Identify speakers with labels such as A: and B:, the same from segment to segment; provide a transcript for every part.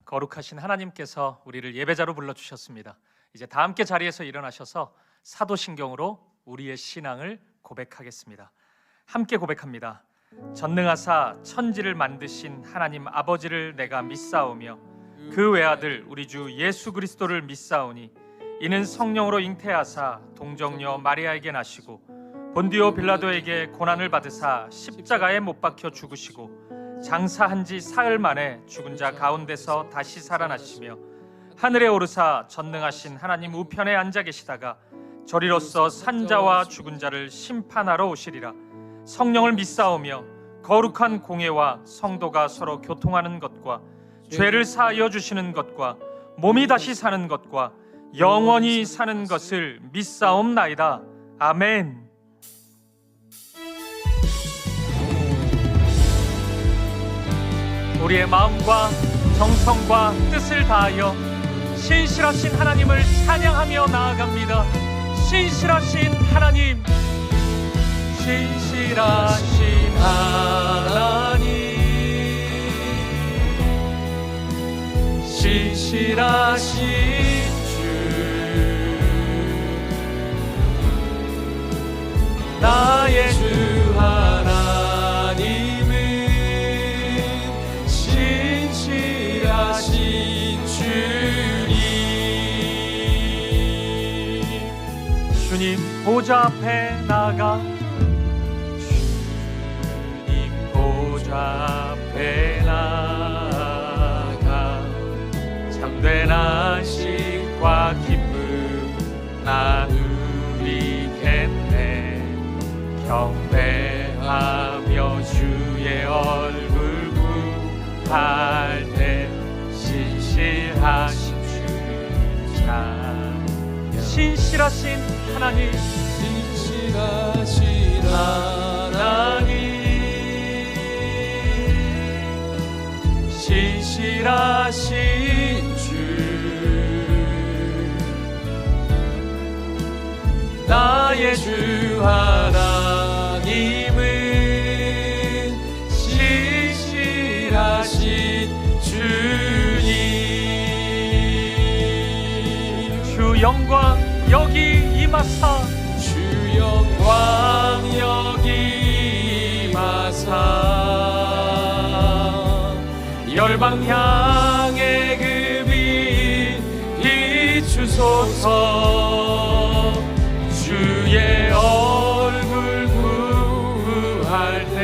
A: 거룩하신 하나님께서 우리를 예배자로 불러주셨습니다. 이제 다 함께 자리에서 일어나셔서 사도신경으로 우리의 신앙을 고백하겠습니다. 함께 고백합니다. 전능하사 천지를 만드신 하나님 아버지를 내가 믿사오며 그 외아들 우리 주 예수 그리스도를 믿사오니 이는 성령으로 잉태하사 동정녀 마리아에게 나시고 본디오 빌라도에게 고난을 받으사 십자가에 못 박혀 죽으시고 장사한 지 사흘 만에 죽은 자 가운데서 다시 살아나시며 하늘에 오르사 전능하신 하나님 우편에 앉아 계시다가 저리로서 산자와 죽은 자를 심판하러 오시리라. 성령을 믿사오며 거룩한 공예와 성도가 서로 교통하는 것과 죄를 사하여 주시는 것과 몸이 다시 사는 것과 영원히 사는 것을 믿사옵나이다. 아멘. 우리의 마음과 정성과 뜻을 다하여 신실하신 하나님을 찬양하며 나아갑니다. 신실하신 하나님, 신실하신 하나님, 신실하신 주, 나의 주 하나님은 신실하신 주님, 보좌 앞에 나가 주님 보좌 앞에 나가 참된 안식과 기쁨 나누리겠네. 경배하며 주의 얼굴 구할 때 신실하신 주자. 신실하신 하나님, 신실하신 하나님, 신실하신 주, 나의 주 하나님은 신실하신 주님. 주 영광 여기 임하사, 주 영광 여기 임하사, 열방 향해 그 빛 비추소서. 주의 얼굴 구할 때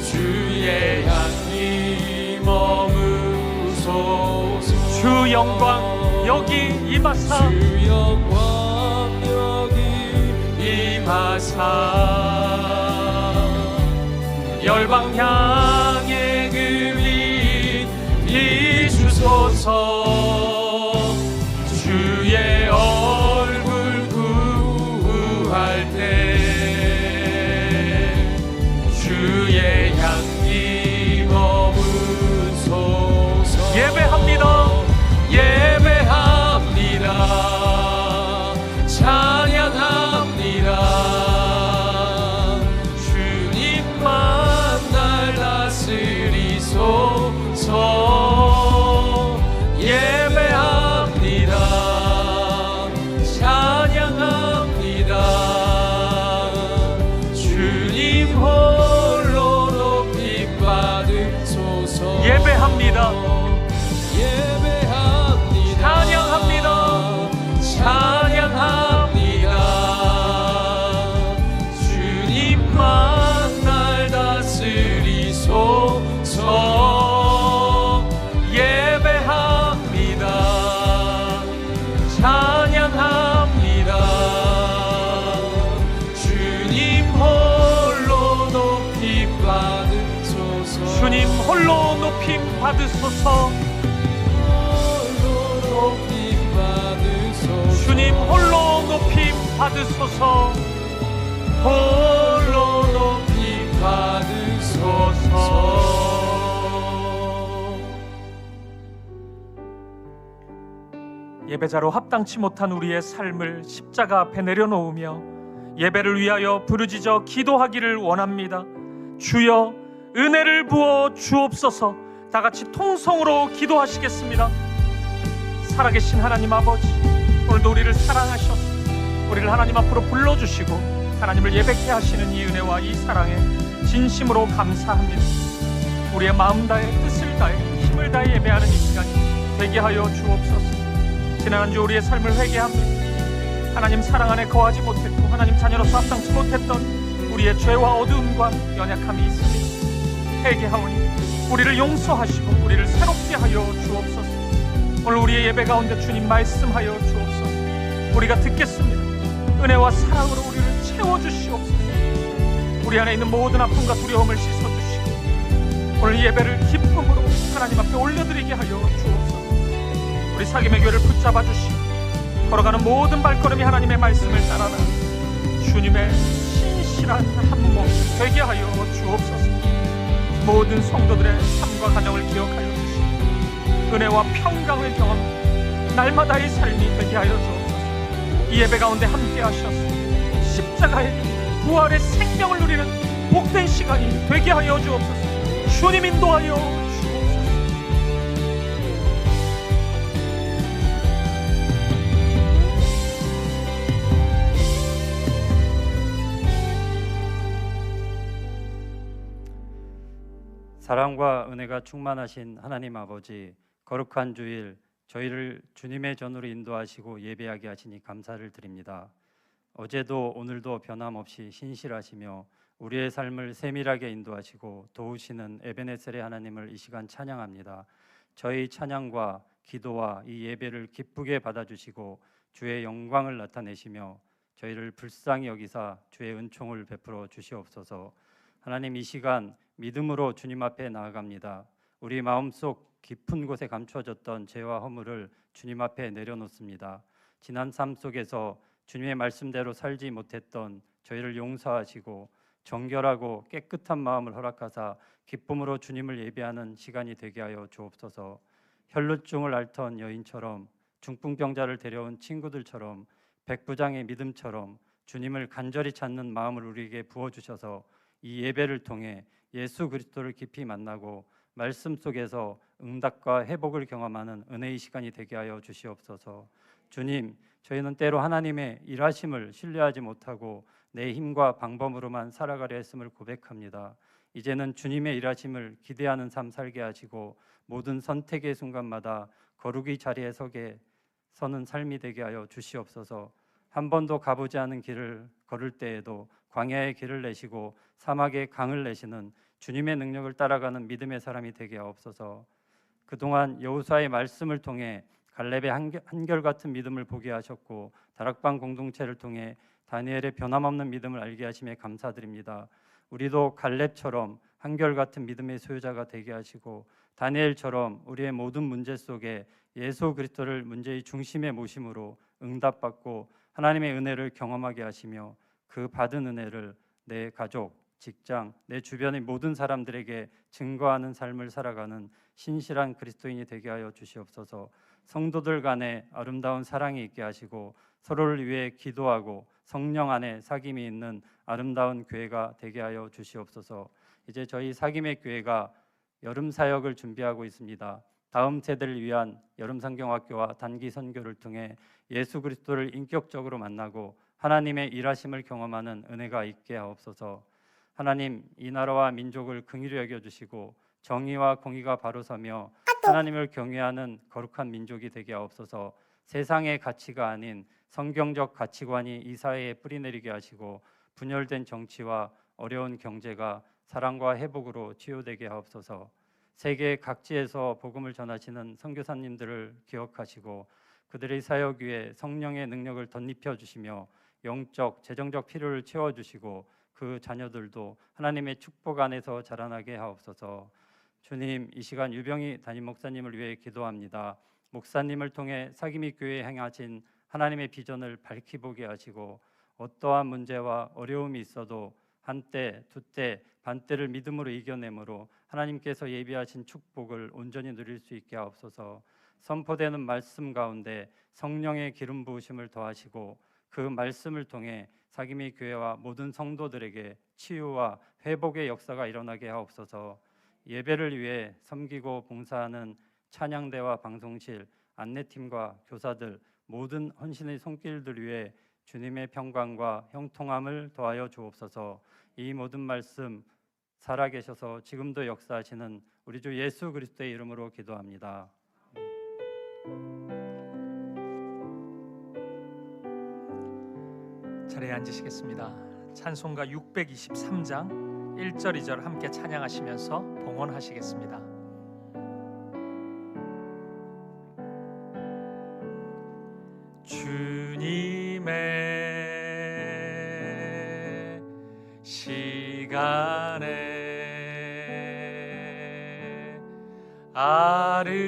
A: 주의 향기 머무소서. 주 영광 여기 임하사, 주 영광 여기 임하사, 열방 향해 그 빛 비추소서. 주의 얼굴 구할 때 주의 향기 머무소서. 예배합니다. 예배합니다. 찬양합니다. 주님만 날 다스리소서. 예배합니다. 찬양합니다. 주님 홀로 높임 받으소서. 예배합니다. 찬양합니다. 주님만 날 다스리소서. 예배합니다. 찬양합니다. 주님 홀로 높임 받으소서. 주님 홀로 높임 받으소서. 주님 홀로 높임 받으소서. 홀로 높임 받으소서. 예배자로 합당치 못한 우리의 삶을 십자가 앞에 내려놓으며 예배를 위하여 부르짖어 기도하기를 원합니다. 주여 은혜를 부어 주옵소서. 다 같이 통성으로 기도하시겠습니다. 살아계신 하나님 아버지, 오늘도 우리를 사랑하셔서 우리를 하나님 앞으로 불러주시고 하나님을 예배케 하시는 이 은혜와 이 사랑에 진심으로 감사합니다. 우리의 마음 다해 뜻을 다해 힘을 다해 예배하는 이 시간이 되게 하여 주옵소서. 지난 한 주 우리의 삶을 회개합니다. 하나님 사랑 안에 거하지 못했고 하나님 자녀로서 합당치 못했던 우리의 죄와 어두움과 연약함이 있습니다. 회개하오니 우리를 용서하시고 우리를 새롭게 하여 주옵소서. 오늘 우리의 예배 가운데 주님 말씀하여 주옵소서. 우리가 듣겠습니다. 은혜와 사랑으로 우리를 채워주시옵소서. 우리 안에 있는 모든 아픔과 두려움을 씻어주시고 오늘 예배를 기쁨으로 하나님 앞에 올려드리게 하여 주옵소서. 우리 사김의 교회를 붙잡아 주시고 걸어가는 모든 발걸음이 하나님의 말씀을 따라나 주님의 신실한 한 몸 되게 하여 주옵소서. 모든 성도들의 삶과 가정을 기억하여 주시고 은혜와 평강을 경험하는 날마다의 삶이 되게 하여 주옵소서. 이 예배 가운데 함께 하셔서 십자가의 부활의 생명을 누리는 복된 시간이 되게 하여 주옵소서. 주님 인도하여 주옵소서.
B: 사랑과 은혜가 충만하신 하나님 아버지, 거룩한 주일 저희를 주님의 전으로 인도하시고 예배하게 하시니 감사를 드립니다. 어제도 오늘도 변함없이 신실하시며 우리의 삶을 세밀하게 인도하시고 도우시는 에베네셀의 하나님을 이 시간 찬양합니다. 저희 찬양과 기도와 이 예배를 기쁘게 받아주시고 주의 영광을 나타내시며 저희를 불쌍히 여기사 주의 은총을 베풀어 주시옵소서. 하나님, 이 시간 믿음으로 주님 앞에 나아갑니다. 우리 마음속 깊은 곳에 감춰졌던 죄와 허물을 주님 앞에 내려놓습니다. 지난 삶 속에서 주님의 말씀대로 살지 못했던 저희를 용서하시고 정결하고 깨끗한 마음을 허락하사 기쁨으로 주님을 예배하는 시간이 되게 하여 주옵소서. 혈루증을 앓던 여인처럼, 중풍병자를 데려온 친구들처럼, 백부장의 믿음처럼 주님을 간절히 찾는 마음을 우리에게 부어주셔서 이 예배를 통해 예수 그리스도를 깊이 만나고 말씀 속에서 응답과 회복을 경험하는 은혜의 시간이 되게 하여 주시옵소서. 주님, 저희는 때로 하나님의 일하심을 신뢰하지 못하고 내 힘과 방법으로만 살아가려 했음을 고백합니다. 이제는 주님의 일하심을 기대하는 삶 살게 하시고 모든 선택의 순간마다 거룩의 자리에 서는 삶이 되게 하여 주시옵소서. 한 번도 가보지 않은 길을 걸을 때에도 광야의 길을 내시고 사막의 강을 내시는 주님의 능력을 따라가는 믿음의 사람이 되게 하옵소서. 그동안 여호수아의 말씀을 통해 갈렙의 한결같은 믿음을 보게 하셨고 다락방 공동체를 통해 다니엘의 변함없는 믿음을 알게 하심에 감사드립니다. 우리도 갈렙처럼 한결같은 믿음의 소유자가 되게 하시고 다니엘처럼 우리의 모든 문제 속에 예수 그리스도를 문제의 중심에 모심으로 응답받고 하나님의 은혜를 경험하게 하시며 그 받은 은혜를 내 가족, 직장, 내 주변의 모든 사람들에게 증거하는 삶을 살아가는 신실한 그리스도인이 되게 하여 주시옵소서. 성도들 간에 아름다운 사랑이 있게 하시고 서로를 위해 기도하고 성령 안에 사귐이 있는 아름다운 교회가 되게 하여 주시옵소서. 이제 저희 사귐의 교회가 여름 사역을 준비하고 있습니다. 다음 세대를 위한 여름 성경학교와 단기 선교를 통해 예수 그리스도를 인격적으로 만나고 하나님의 일하심을 경험하는 은혜가 있게 하옵소서. 하나님, 이 나라와 민족을 긍휼히 여겨주시고 정의와 공의가 바로 서며 하나님을 경외하는 거룩한 민족이 되게 하옵소서. 세상의 가치가 아닌 성경적 가치관이 이 사회에 뿌리내리게 하시고 분열된 정치와 어려운 경제가 사랑과 회복으로 치유되게 하옵소서. 세계 각지에서 복음을 전하시는 선교사님들을 기억하시고 그들의 사역 위에 성령의 능력을 덧입혀 주시며 영적, 재정적 필요를 채워주시고 그 자녀들도 하나님의 축복 안에서 자라나게 하옵소서. 주님, 이 시간 유병희 담임 목사님을 위해 기도합니다. 목사님을 통해 사귐의 교회에 행하신 하나님의 비전을 밝히 보게 하시고 어떠한 문제와 어려움이 있어도 한때, 두때, 반때를 믿음으로 이겨내므로 하나님께서 예비하신 축복을 온전히 누릴 수 있게 하옵소서. 선포되는 말씀 가운데 성령의 기름 부으심을 더하시고 그 말씀을 통해 사귐의 교회와 모든 성도들에게 치유와 회복의 역사가 일어나게 하옵소서. 예배를 위해 섬기고 봉사하는 찬양대와 방송실, 안내팀과 교사들 모든 헌신의 손길들 위해 주님의 평강과 형통함을 더하여 주옵소서. 이 모든 말씀 살아계셔서 지금도 역사하시는 우리 주 예수 그리스도의 이름으로 기도합니다.
A: 자리에 앉으시겠습니다. 찬송가 623장 1절 2절 함께 찬양하시면서 봉헌하시겠습니다. 주님의 시간에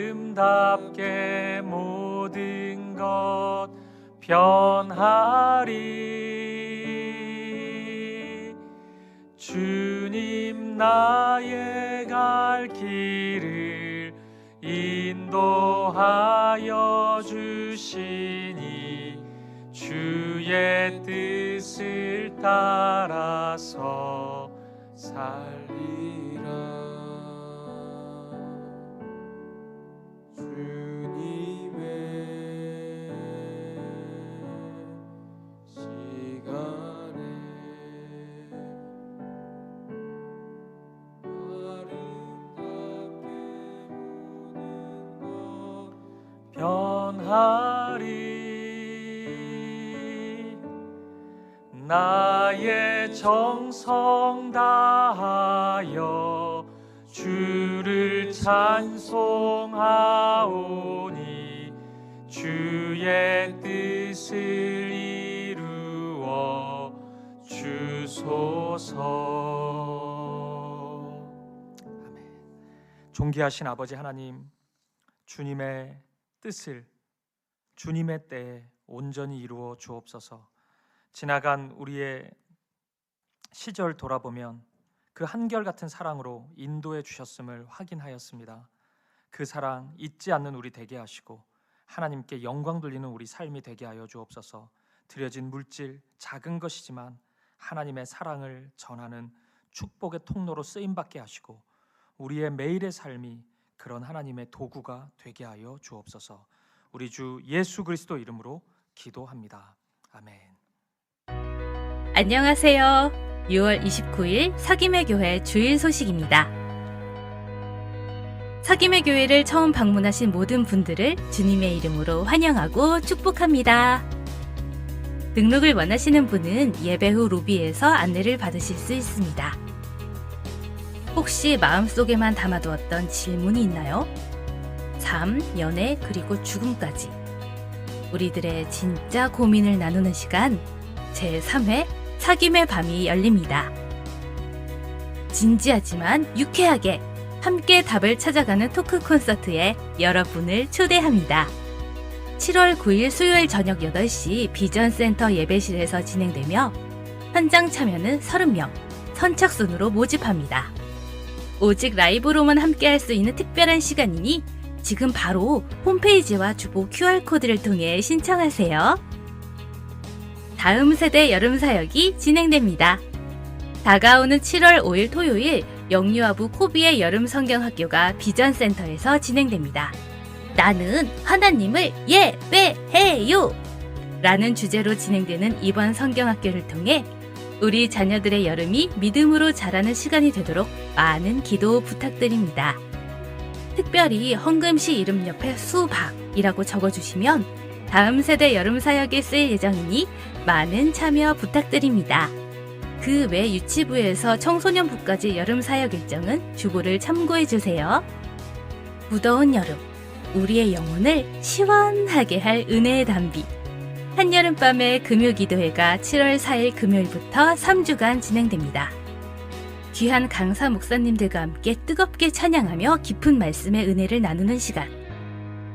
A: 아름답게 모든 것 변하리. 주님 나의 갈 길을 인도하여 주시니 주의 뜻을 따라서 살리라. 변하리. 나의 정성 다하여 주를 찬송하오니 주의 뜻을 이루어 주소서. 아멘. 존귀하신 아버지 하나님, 주님의 뜻을 주님의 때에 온전히 이루어 주옵소서. 지나간 우리의 시절 돌아보면 그 한결같은 사랑으로 인도해 주셨음을 확인하였습니다. 그 사랑 잊지 않는 우리 되게 하시고 하나님께 영광 돌리는 우리 삶이 되게 하여 주옵소서. 드려진 물질 작은 것이지만 하나님의 사랑을 전하는 축복의 통로로 쓰임받게 하시고 우리의 매일의 삶이 그런 하나님의 도구가 되게 하여 주옵소서. 우리 주 예수 그리스도 이름으로 기도합니다. 아멘.
C: 안녕하세요. 6월 29일 서김의 교회 주일 소식입니다. 서김의 교회를 처음 방문하신 모든 분들을 주님의 이름으로 환영하고 축복합니다. 등록을 원하시는 분은 예배 후 로비에서 안내를 받으실 수 있습니다. 혹시 마음속에만 담아두었던 질문이 있나요? 삶, 연애, 그리고 죽음까지 우리들의 진짜 고민을 나누는 시간 제3회 사김의 밤이 열립니다. 진지하지만 유쾌하게 함께 답을 찾아가는 토크 콘서트에 여러분을 초대합니다. 7월 9일 수요일 저녁 8시 비전센터 예배실에서 진행되며 현장 참여는 30명, 선착순으로 모집합니다. 오직 라이브로만 함께할 수 있는 특별한 시간이니 지금 바로 홈페이지와 주보 QR코드를 통해 신청하세요. 다음 세대 여름 사역이 진행됩니다. 다가오는 7월 5일 토요일 영유아부 코비의 여름 성경학교가 비전센터에서 진행됩니다. 나는 하나님을 예배해요! 라는 주제로 진행되는 이번 성경학교를 통해 우리 자녀들의 여름이 믿음으로 자라는 시간이 되도록 많은 기도 부탁드립니다. 특별히 헌금시 이름 옆에 수박이라고 적어주시면 다음 세대 여름 사역에 쓰일 예정이니 많은 참여 부탁드립니다. 그 외 유치부에서 청소년부까지 여름 사역 일정은 주보를 참고해주세요. 무더운 여름, 우리의 영혼을 시원하게 할 은혜의 담비. 한여름밤의 금요기도회가 7월 4일 금요일부터 3주간 진행됩니다. 귀한 강사 목사님들과 함께 뜨겁게 찬양하며 깊은 말씀의 은혜를 나누는 시간.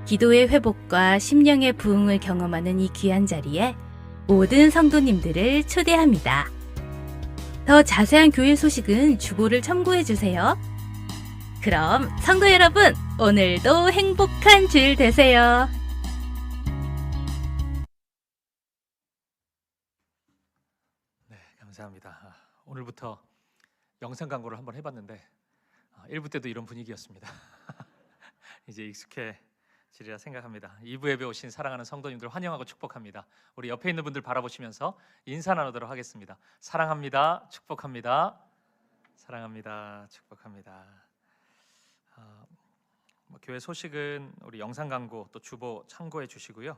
C: 기도의 회복과 심령의 부흥을 경험하는 이 귀한 자리에 모든 성도님들을 초대합니다. 더 자세한 교회 소식은 주보를 참고해주세요. 그럼 성도 여러분, 오늘도 행복한 주일 되세요.
A: 네, 감사합니다. 오늘부터 영상 광고를 한번 해봤는데 1부 때도 이런 분위기였습니다. 이제 익숙해지리라 생각합니다. 2부 예배 오신 사랑하는 성도님들 환영하고 축복합니다. 우리 옆에 있는 분들 바라보시면서 인사 나누도록 하겠습니다. 사랑합니다. 축복합니다. 사랑합니다. 축복합니다. 교회 소식은 우리 영상 광고 또 주보 참고해 주시고요.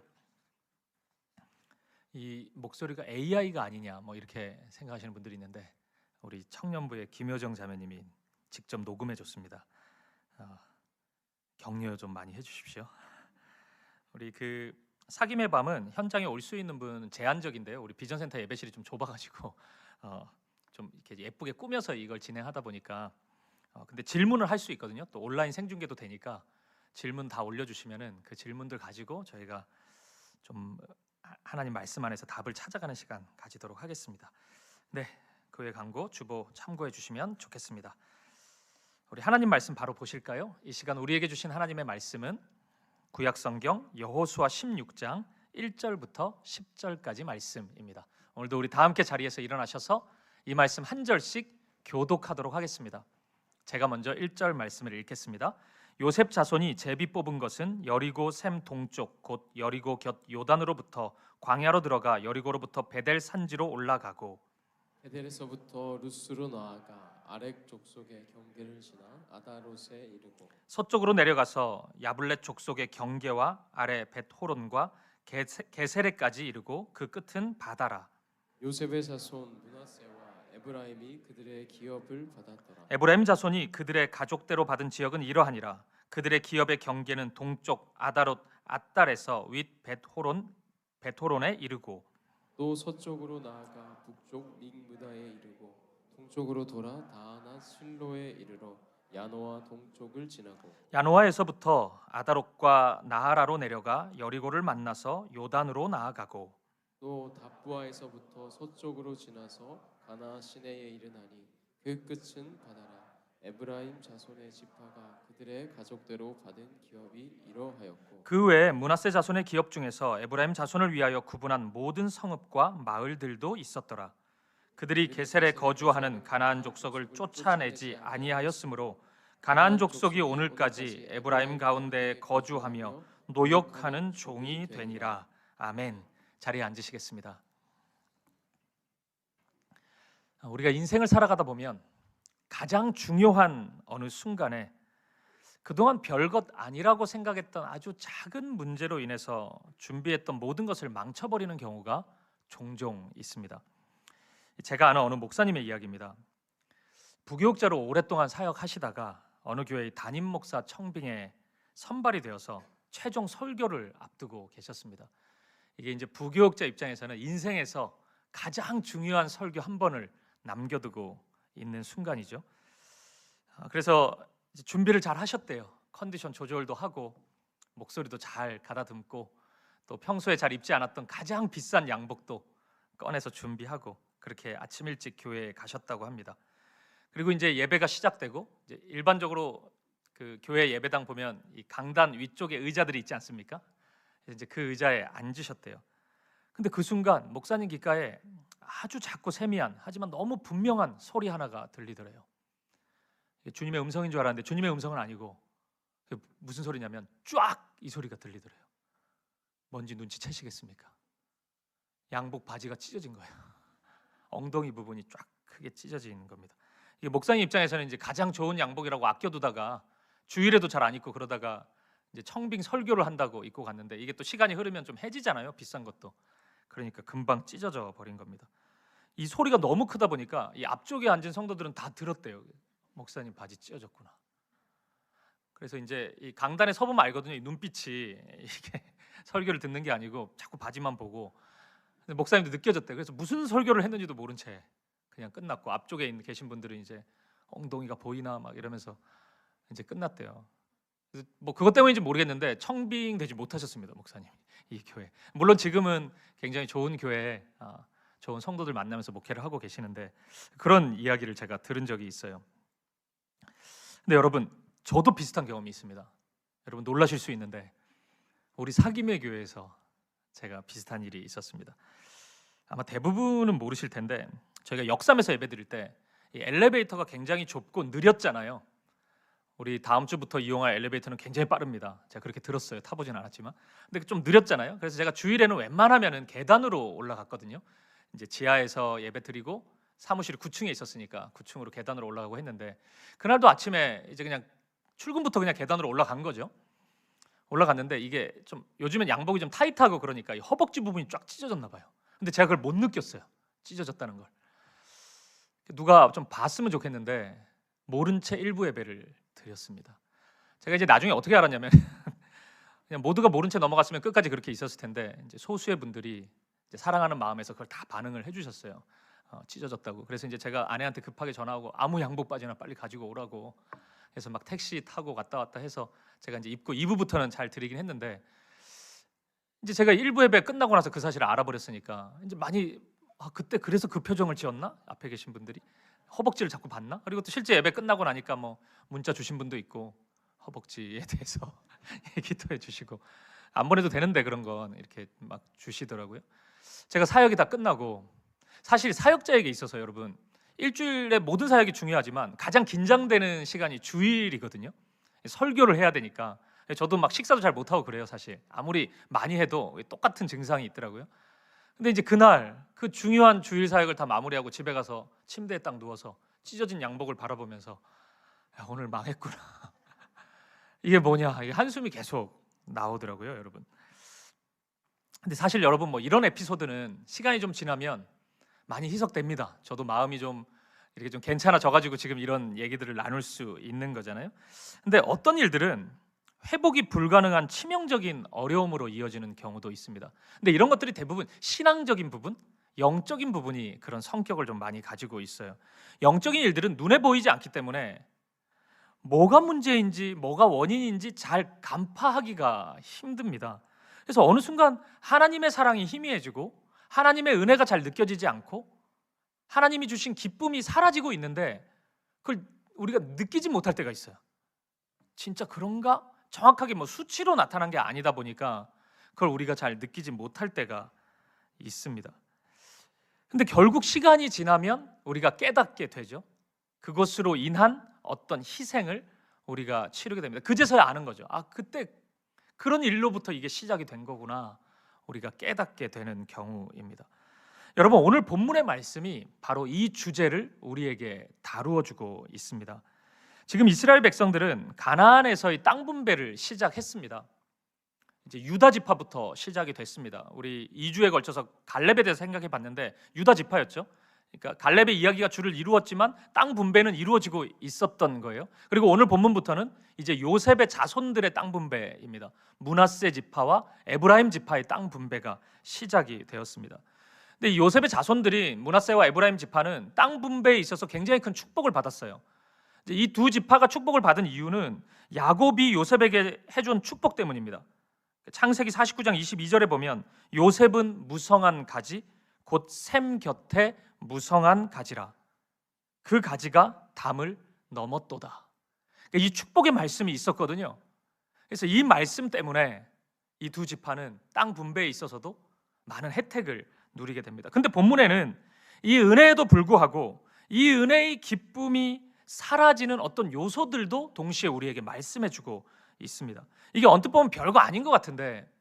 A: 이 목소리가 AI가 아니냐 이렇게 생각하시는 분들이 있는데 우리 청년부의 김효정 자매님이 직접 녹음해 줬습니다. 격려 좀 많이 해주십시오. 우리 그 사김의 밤은 현장에 올 수 있는 분 제한적인데요. 우리 비전센터 예배실이 좀 좁아가지고 좀 이렇게 예쁘게 꾸며서 이걸 진행하다 보니까 근데 질문을 할 수 있거든요. 또 온라인 생중계도 되니까 질문 다 올려주시면은 그 질문들 가지고 저희가 좀 하나님 말씀 안에서 답을 찾아가는 시간 가지도록 하겠습니다. 네, 교회 광고 주보 참고해 주시면 좋겠습니다. 우리 하나님 말씀 바로 보실까요? 이 시간 우리에게 주신 하나님의 말씀은 구약성경 여호수아 16장 1절부터 10절까지 말씀입니다. 오늘도 우리 다 함께 자리에서 일어나셔서 이 말씀 한 절씩 교독하도록 하겠습니다. 제가 먼저 1절 말씀을 읽겠습니다. 요셉 자손이 제비 뽑은 것은 여리고 샘 동쪽 곧 여리고 곁 요단으로부터 광야로 들어가 여리고로부터 베델 산지로 올라가고
D: 베델에서부터 루스로 나아가 아렉 족속의 경계를 지나 아다롯에 이르고
A: 서쪽으로 내려가서 야블렛 족속의 경계와 아래 벳호론과 게세레까지 이르고 그 끝은 바다라.
D: 요셉의 자손 므낫세와 에브라임이 그들의 기업을 받았더라.
A: 에브라임 자손이 그들의 가족대로 받은 지역은 이러하니라. 그들의 기업의 경계는 동쪽 아다롯 앗달에서 윗 벳호론에 이르고
D: 또 서쪽으로 나아가 북쪽 믹므다에 이르고 동쪽으로 돌아 다하나 실로에 이르러 야노아 동쪽을 지나고
A: 야노아에서부터 아다롯과 나하라로 내려가 여리고를 만나서 요단으로 나아가고
D: 또 답부아에서부터 서쪽으로 지나서 가나 시내에 이르나니 그 끝은 바다라. 에브라임 자손의 지파가 그들의 가족대로 받은 기업이 이러하였고
A: 그 외에 므낫세 자손의 기업 중에서 에브라임 자손을 위하여 구분한 모든 성읍과 마을들도 있었더라. 그들이 게셀에 거주하는 가나안 족속을 쫓아내지 아니하였으므로 가나안 족속이 오늘까지 에브라임 가운데에 거주하며 노역하는 종이 되니라. 아멘. 자리에 앉으시겠습니다. 우리가 인생을 살아가다 보면 가장 중요한 어느 순간에 그동안 별것 아니라고 생각했던 아주 작은 문제로 인해서 준비했던 모든 것을 망쳐버리는 경우가 종종 있습니다. 제가 아는 어느 목사님의 이야기입니다. 부교육자로 오랫동안 사역하시다가 어느 교회의 담임 목사 청빙에 선발이 되어서 최종 설교를 앞두고 계셨습니다. 이게 이제 부교육자 입장에서는 인생에서 가장 중요한 설교 한 번을 남겨두고 있는 순간이죠. 그래서 이제 준비를 잘 하셨대요. 컨디션 조절도 하고 목소리도 잘 가다듬고 또 평소에 잘 입지 않았던 가장 비싼 양복도 꺼내서 준비하고 그렇게 아침 일찍 교회에 가셨다고 합니다. 그리고 이제 예배가 시작되고 이제 일반적으로 그 교회 예배당 보면 이 강단 위쪽에 의자들이 있지 않습니까? 이제 그 의자에 앉으셨대요. 근데 그 순간 목사님 귓가에 아주 작고 세미한 하지만 너무 분명한 소리 하나가 들리더래요. 주님의 음성인 줄 알았는데 주님의 음성은 아니고 무슨 소리냐면 쫙 이 소리가 들리더래요. 뭔지 눈치채시겠습니까? 양복 바지가 찢어진 거예요. 엉덩이 부분이 쫙 크게 찢어진 겁니다. 이게 목사님 입장에서는 이제 가장 좋은 양복이라고 아껴두다가 주일에도 잘 안 입고 그러다가 이제 청빙 설교를 한다고 입고 갔는데 이게 또 시간이 흐르면 좀 해지잖아요. 비싼 것도. 그러니까 금방 찢어져 버린 겁니다. 이 소리가 너무 크다 보니까 이 앞쪽에 앉은 성도들은 다 들었대요. 목사님 바지 찢어졌구나. 그래서 이제 이 강단에 서보면 알거든요. 이 눈빛이 이게 설교를 듣는 게 아니고 자꾸 바지만 보고. 근데 목사님도 느껴졌대요. 그래서 무슨 설교를 했는지도 모른 채 그냥 끝났고 앞쪽에 계신 분들은 이제 엉덩이가 보이나 막 이러면서 이제 끝났대요. 그래서 뭐 그것 때문인지 모르겠는데 청빙되지 못하셨습니다, 목사님. 이 교회. 물론 지금은 굉장히 좋은 교회에 좋은 성도들 만나면서 목회를 하고 계시는데 그런 이야기를 제가 들은 적이 있어요. 근데 여러분, 저도 비슷한 경험이 있습니다. 여러분 놀라실 수 있는데 우리 사김의 교회에서 제가 비슷한 일이 있었습니다. 아마 대부분은 모르실 텐데 저희가 역삼에서 예배드릴 때 이 엘리베이터가 굉장히 좁고 느렸잖아요. 우리 다음 주부터 이용할 엘리베이터는 굉장히 빠릅니다. 제가 그렇게 들었어요. 타보진 않았지만. 근데 좀 느렸잖아요. 그래서 제가 주일에는 웬만하면은 계단으로 올라갔거든요. 이제 지하에서 예배 드리고 사무실이 9층에 있었으니까 9층으로 계단으로 올라가고 했는데 그날도 아침에 이제 그냥 출근부터 그냥 계단으로 올라간 거죠. 올라갔는데 이게 좀 요즘엔 양복이 좀 타이트하고 그러니까 이 허벅지 부분이 쫙 찢어졌나 봐요. 근데 제가 그걸 못 느꼈어요. 찢어졌다는 걸. 누가 좀 봤으면 좋겠는데 모른 채 일부 예배를 드렸습니다. 제가 이제 나중에 어떻게 알았냐면 그냥 모두가 모른 채 넘어갔으면 끝까지 그렇게 있었을 텐데 이제 소수의 분들이 이제 사랑하는 마음에서 그걸 다 반응을 해주셨어요. 찢어졌다고. 그래서 이제 제가 아내한테 급하게 전화하고 아무 양복 바지나 빨리 가지고 오라고 해서 막 택시 타고 왔다 갔다 해서 제가 이제 입고 2부부터는 잘 드리긴 했는데 이제 제가 1부 예배 끝나고 나서 그 사실을 알아버렸으니까 이제 많이 그때 그래서 그 표정을 지었나? 앞에 계신 분들이 허벅지를 자꾸 봤나? 그리고 또 실제 예배 끝나고 나니까 뭐 문자 주신 분도 있고 허벅지에 대해서 얘기도 해주시고 안 보내도 되는데 그런 건 이렇게 막 주시더라고요. 제가 사역이 다 끝나고 사실 사역자에게 있어서 여러분 일주일에 모든 사역이 중요하지만 가장 긴장되는 시간이 주일이거든요. 설교를 해야 되니까 저도 막 식사도 잘 못하고 그래요. 사실 아무리 많이 해도 똑같은 증상이 있더라고요. 근데 이제 그날 그 중요한 주일 사역을 다 마무리하고 집에 가서 침대에 딱 누워서 찢어진 양복을 바라보면서 야, 오늘 망했구나. 이게 뭐냐? 이게 한숨이 계속 나오더라고요, 여러분. 근데 사실 여러분 뭐 이런 에피소드는 시간이 좀 지나면 많이 희석됩니다. 저도 마음이 좀 이렇게 좀 괜찮아져가지고 지금 이런 얘기들을 나눌 수 있는 거잖아요. 근데 어떤 일들은 회복이 불가능한 치명적인 어려움으로 이어지는 경우도 있습니다. 근데 이런 것들이 대부분 신앙적인 부분, 영적인 부분이 그런 성격을 좀 많이 가지고 있어요. 영적인 일들은 눈에 보이지 않기 때문에 뭐가 문제인지 뭐가 원인인지 잘 간파하기가 힘듭니다. 그래서 어느 순간 하나님의 사랑이 희미해지고 하나님의 은혜가 잘 느껴지지 않고 하나님이 주신 기쁨이 사라지고 있는데 그걸 우리가 느끼지 못할 때가 있어요. 진짜 그런가? 정확하게 뭐 수치로 나타난 게 아니다 보니까 그걸 우리가 잘 느끼지 못할 때가 있습니다. 근데 결국 시간이 지나면 우리가 깨닫게 되죠. 그것으로 인한 어떤 희생을 우리가 치르게 됩니다. 그제서야 아는 거죠. 아, 그때 그런 일로부터 이게 시작이 된 거구나. 우리가 깨닫게 되는 경우입니다. 여러분, 오늘 본문의 말씀이 바로 이 주제를 우리에게 다루어 주고 있습니다. 지금 이스라엘 백성들은 가나안에서의 땅 분배를 시작했습니다. 이제 유다 지파부터 시작이 됐습니다. 우리 2주에 걸쳐서 갈렙에 대해서 생각해 봤는데 유다 지파였죠. 그러니까 갈렙의 이야기가 주를 이루었지만 땅 분배는 이루어지고 있었던 거예요. 그리고 오늘 본문부터는 이제 요셉의 자손들의 땅 분배입니다. 므낫세 지파와 에브라임 지파의 땅 분배가 시작이 되었습니다. 근데 이 요셉의 자손들이 므낫세와 에브라임 지파는 땅 분배에 있어서 굉장히 큰 축복을 받았어요. 이 두 지파가 축복을 받은 이유는 야곱이 요셉에게 해준 축복 때문입니다. 창세기 49장 22절에 보면 요셉은 무성한 가지 곧 샘 곁에 무성한 가지라 그 가지가 담을 넘었도다. 이 축복의 말씀이 있었거든요. 그래서 이 말씀 때문에 이 두 지파는 땅 분배에 있어서도 많은 혜택을 누리게 됩니다. 근데 본문에는 이 은혜에도 불구하고 이 은혜의 기쁨이 사라지는 어떤 요소들도 동시에 우리에게 말씀해주고 있습니다. 이게 언뜻 보면 별거 아닌 것 같은데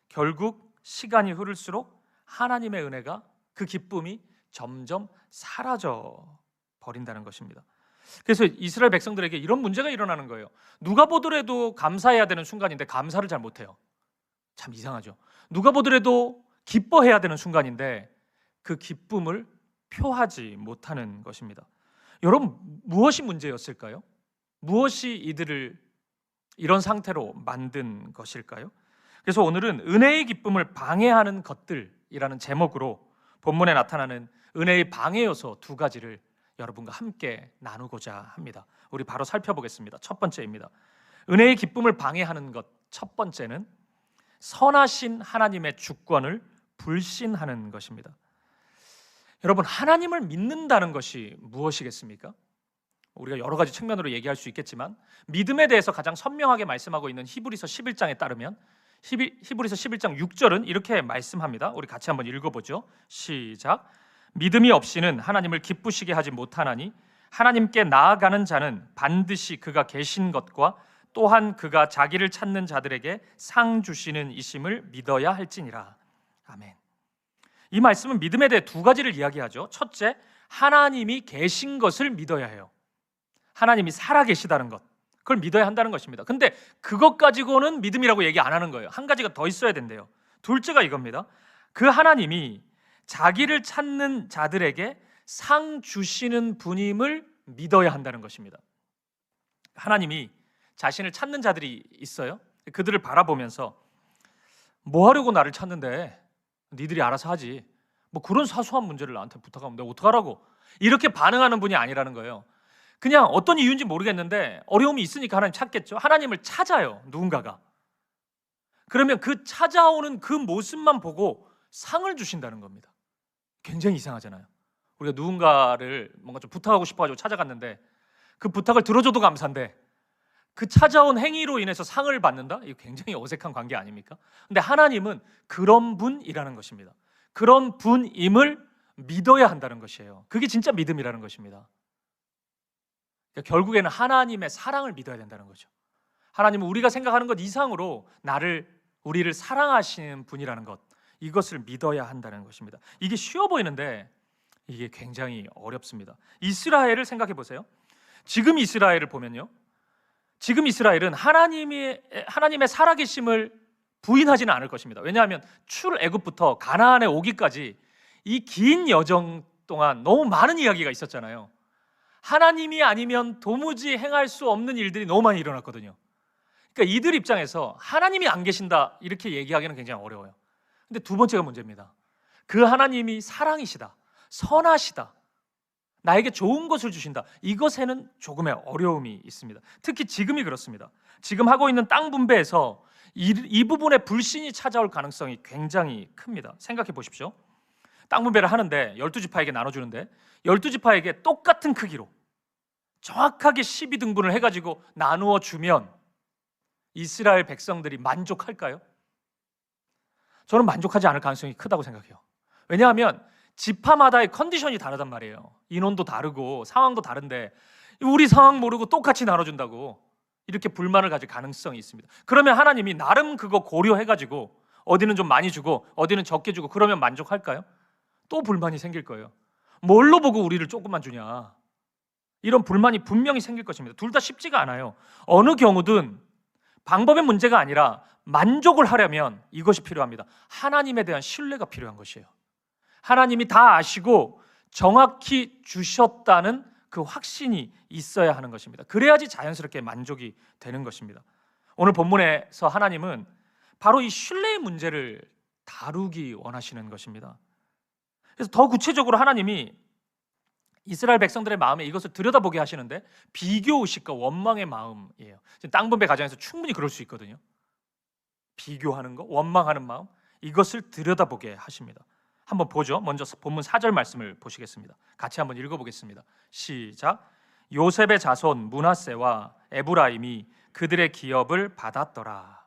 A: 결국 시간이 흐를수록 하나님의 은혜가 그 기쁨이 점점 사라져 버린다는 것입니다. 그래서 이스라엘 백성들에게 이런 문제가 일어나는 거예요. 누가 보더라도 감사해야 되는 순간인데 감사를 잘 못해요. 참 이상하죠. 누가 보더라도 기뻐해야 되는 순간인데 그 기쁨을 표하지 못하는 것입니다. 여러분, 무엇이 문제였을까요? 무엇이 이들을 이런 상태로 만든 것일까요? 그래서 오늘은 은혜의 기쁨을 방해하는 것들이라는 제목으로 본문에 나타나는 은혜의 방해 요소 두 가지를 여러분과 함께 나누고자 합니다. 우리 바로 살펴보겠습니다. 첫 번째입니다. 은혜의 기쁨을 방해하는 것 첫 번째는 선하신 하나님의 주권을 불신하는 것입니다. 여러분, 하나님을 믿는다는 것이 무엇이겠습니까? 우리가 여러 가지 측면으로 얘기할 수 있겠지만 믿음에 대해서 가장 선명하게 말씀하고 있는 히브리서 11장에 따르면 히브리서 11장 6절은 이렇게 말씀합니다. 우리 같이 한번 읽어보죠. 시작. 믿음이 없이는 하나님을 기쁘시게 하지 못하나니 하나님께 나아가는 자는 반드시 그가 계신 것과 또한 그가 자기를 찾는 자들에게 상 주시는 이심을 믿어야 할지니라. 아멘. 이 말씀은 믿음에 대해 두 가지를 이야기하죠. 첫째, 하나님이 계신 것을 믿어야 해요. 하나님이 살아 계시다는 것, 그걸 믿어야 한다는 것입니다. 근데 그것 가지고는 믿음이라고 얘기 안 하는 거예요. 한 가지가 더 있어야 된대요. 둘째가 이겁니다. 그 하나님이 자기를 찾는 자들에게 상 주시는 분임을 믿어야 한다는 것입니다. 하나님이 자신을 찾는 자들이 있어요. 그들을 바라보면서 뭐 하려고 나를 찾는데? 니들이 알아서 하지. 뭐 그런 사소한 문제를 나한테 부탁하면 내가 어떡하라고? 이렇게 반응하는 분이 아니라는 거예요. 그냥 어떤 이유인지 모르겠는데 어려움이 있으니까 하나님 찾겠죠. 하나님을 찾아요, 누군가가. 그러면 그 찾아오는 그 모습만 보고 상을 주신다는 겁니다. 굉장히 이상하잖아요. 우리가 누군가를 뭔가 좀 부탁하고 싶어가지고 찾아갔는데 그 부탁을 들어줘도 감사한데 그 찾아온 행위로 인해서 상을 받는다? 이거 굉장히 어색한 관계 아닙니까? 근데 하나님은 그런 분이라는 것입니다. 그런 분임을 믿어야 한다는 것이에요. 그게 진짜 믿음이라는 것입니다. 그러니까 결국에는 하나님의 사랑을 믿어야 된다는 거죠. 하나님은 우리가 생각하는 것 이상으로 우리를 사랑하시는 분이라는 것, 이것을 믿어야 한다는 것입니다. 이게 쉬워 보이는데 이게 굉장히 어렵습니다. 이스라엘을 생각해 보세요. 지금 이스라엘을 보면요, 지금 이스라엘은 하나님의 살아계심을 부인하지는 않을 것입니다. 왜냐하면 출애굽부터 가나안에 오기까지 이 긴 여정 동안 너무 많은 이야기가 있었잖아요. 하나님이 아니면 도무지 행할 수 없는 일들이 너무 많이 일어났거든요. 그러니까 이들 입장에서 하나님이 안 계신다 이렇게 얘기하기는 굉장히 어려워요. 근데 두 번째가 문제입니다. 그 하나님이 사랑이시다, 선하시다, 나에게 좋은 것을 주신다, 이것에는 조금의 어려움이 있습니다. 특히 지금이 그렇습니다. 지금 하고 있는 땅 분배에서 이 부분에 불신이 찾아올 가능성이 굉장히 큽니다. 생각해 보십시오. 땅 분배를 하는데 12지파에게 나눠주는데 12지파에게 똑같은 크기로 정확하게 12등분을 해가지고 나누어 주면 이스라엘 백성들이 만족할까요? 저는 만족하지 않을 가능성이 크다고 생각해요. 왜냐하면 지파마다의 컨디션이 다르단 말이에요. 인원도 다르고 상황도 다른데 우리 상황 모르고 똑같이 나눠준다고 이렇게 불만을 가질 가능성이 있습니다. 그러면 하나님이 나름 그거 고려해가지고 어디는 좀 많이 주고 어디는 적게 주고 그러면 만족할까요? 또 불만이 생길 거예요. 뭘로 보고 우리를 조금만 주냐, 이런 불만이 분명히 생길 것입니다. 둘 다 쉽지가 않아요. 어느 경우든 방법의 문제가 아니라 만족을 하려면 이것이 필요합니다. 하나님에 대한 신뢰가 필요한 것이에요. 하나님이 다 아시고 정확히 주셨다는 그 확신이 있어야 하는 것입니다. 그래야지 자연스럽게 만족이 되는 것입니다. 오늘 본문에서 하나님은 바로 이 신뢰의 문제를 다루기 원하시는 것입니다. 그래서 더 구체적으로 하나님이 이스라엘 백성들의 마음에 이것을 들여다보게 하시는데 비교의식과 원망의 마음이에요. 지금 땅 분배 과정에서 충분히 그럴 수 있거든요. 비교하는 거, 원망하는 마음, 이것을 들여다보게 하십니다. 한번 보죠. 먼저 본문 4절 말씀을 보시겠습니다. 같이 한번 읽어보겠습니다. 시작. 요셉의 자손 므낫세와 에브라임이 그들의 기업을 받았더라.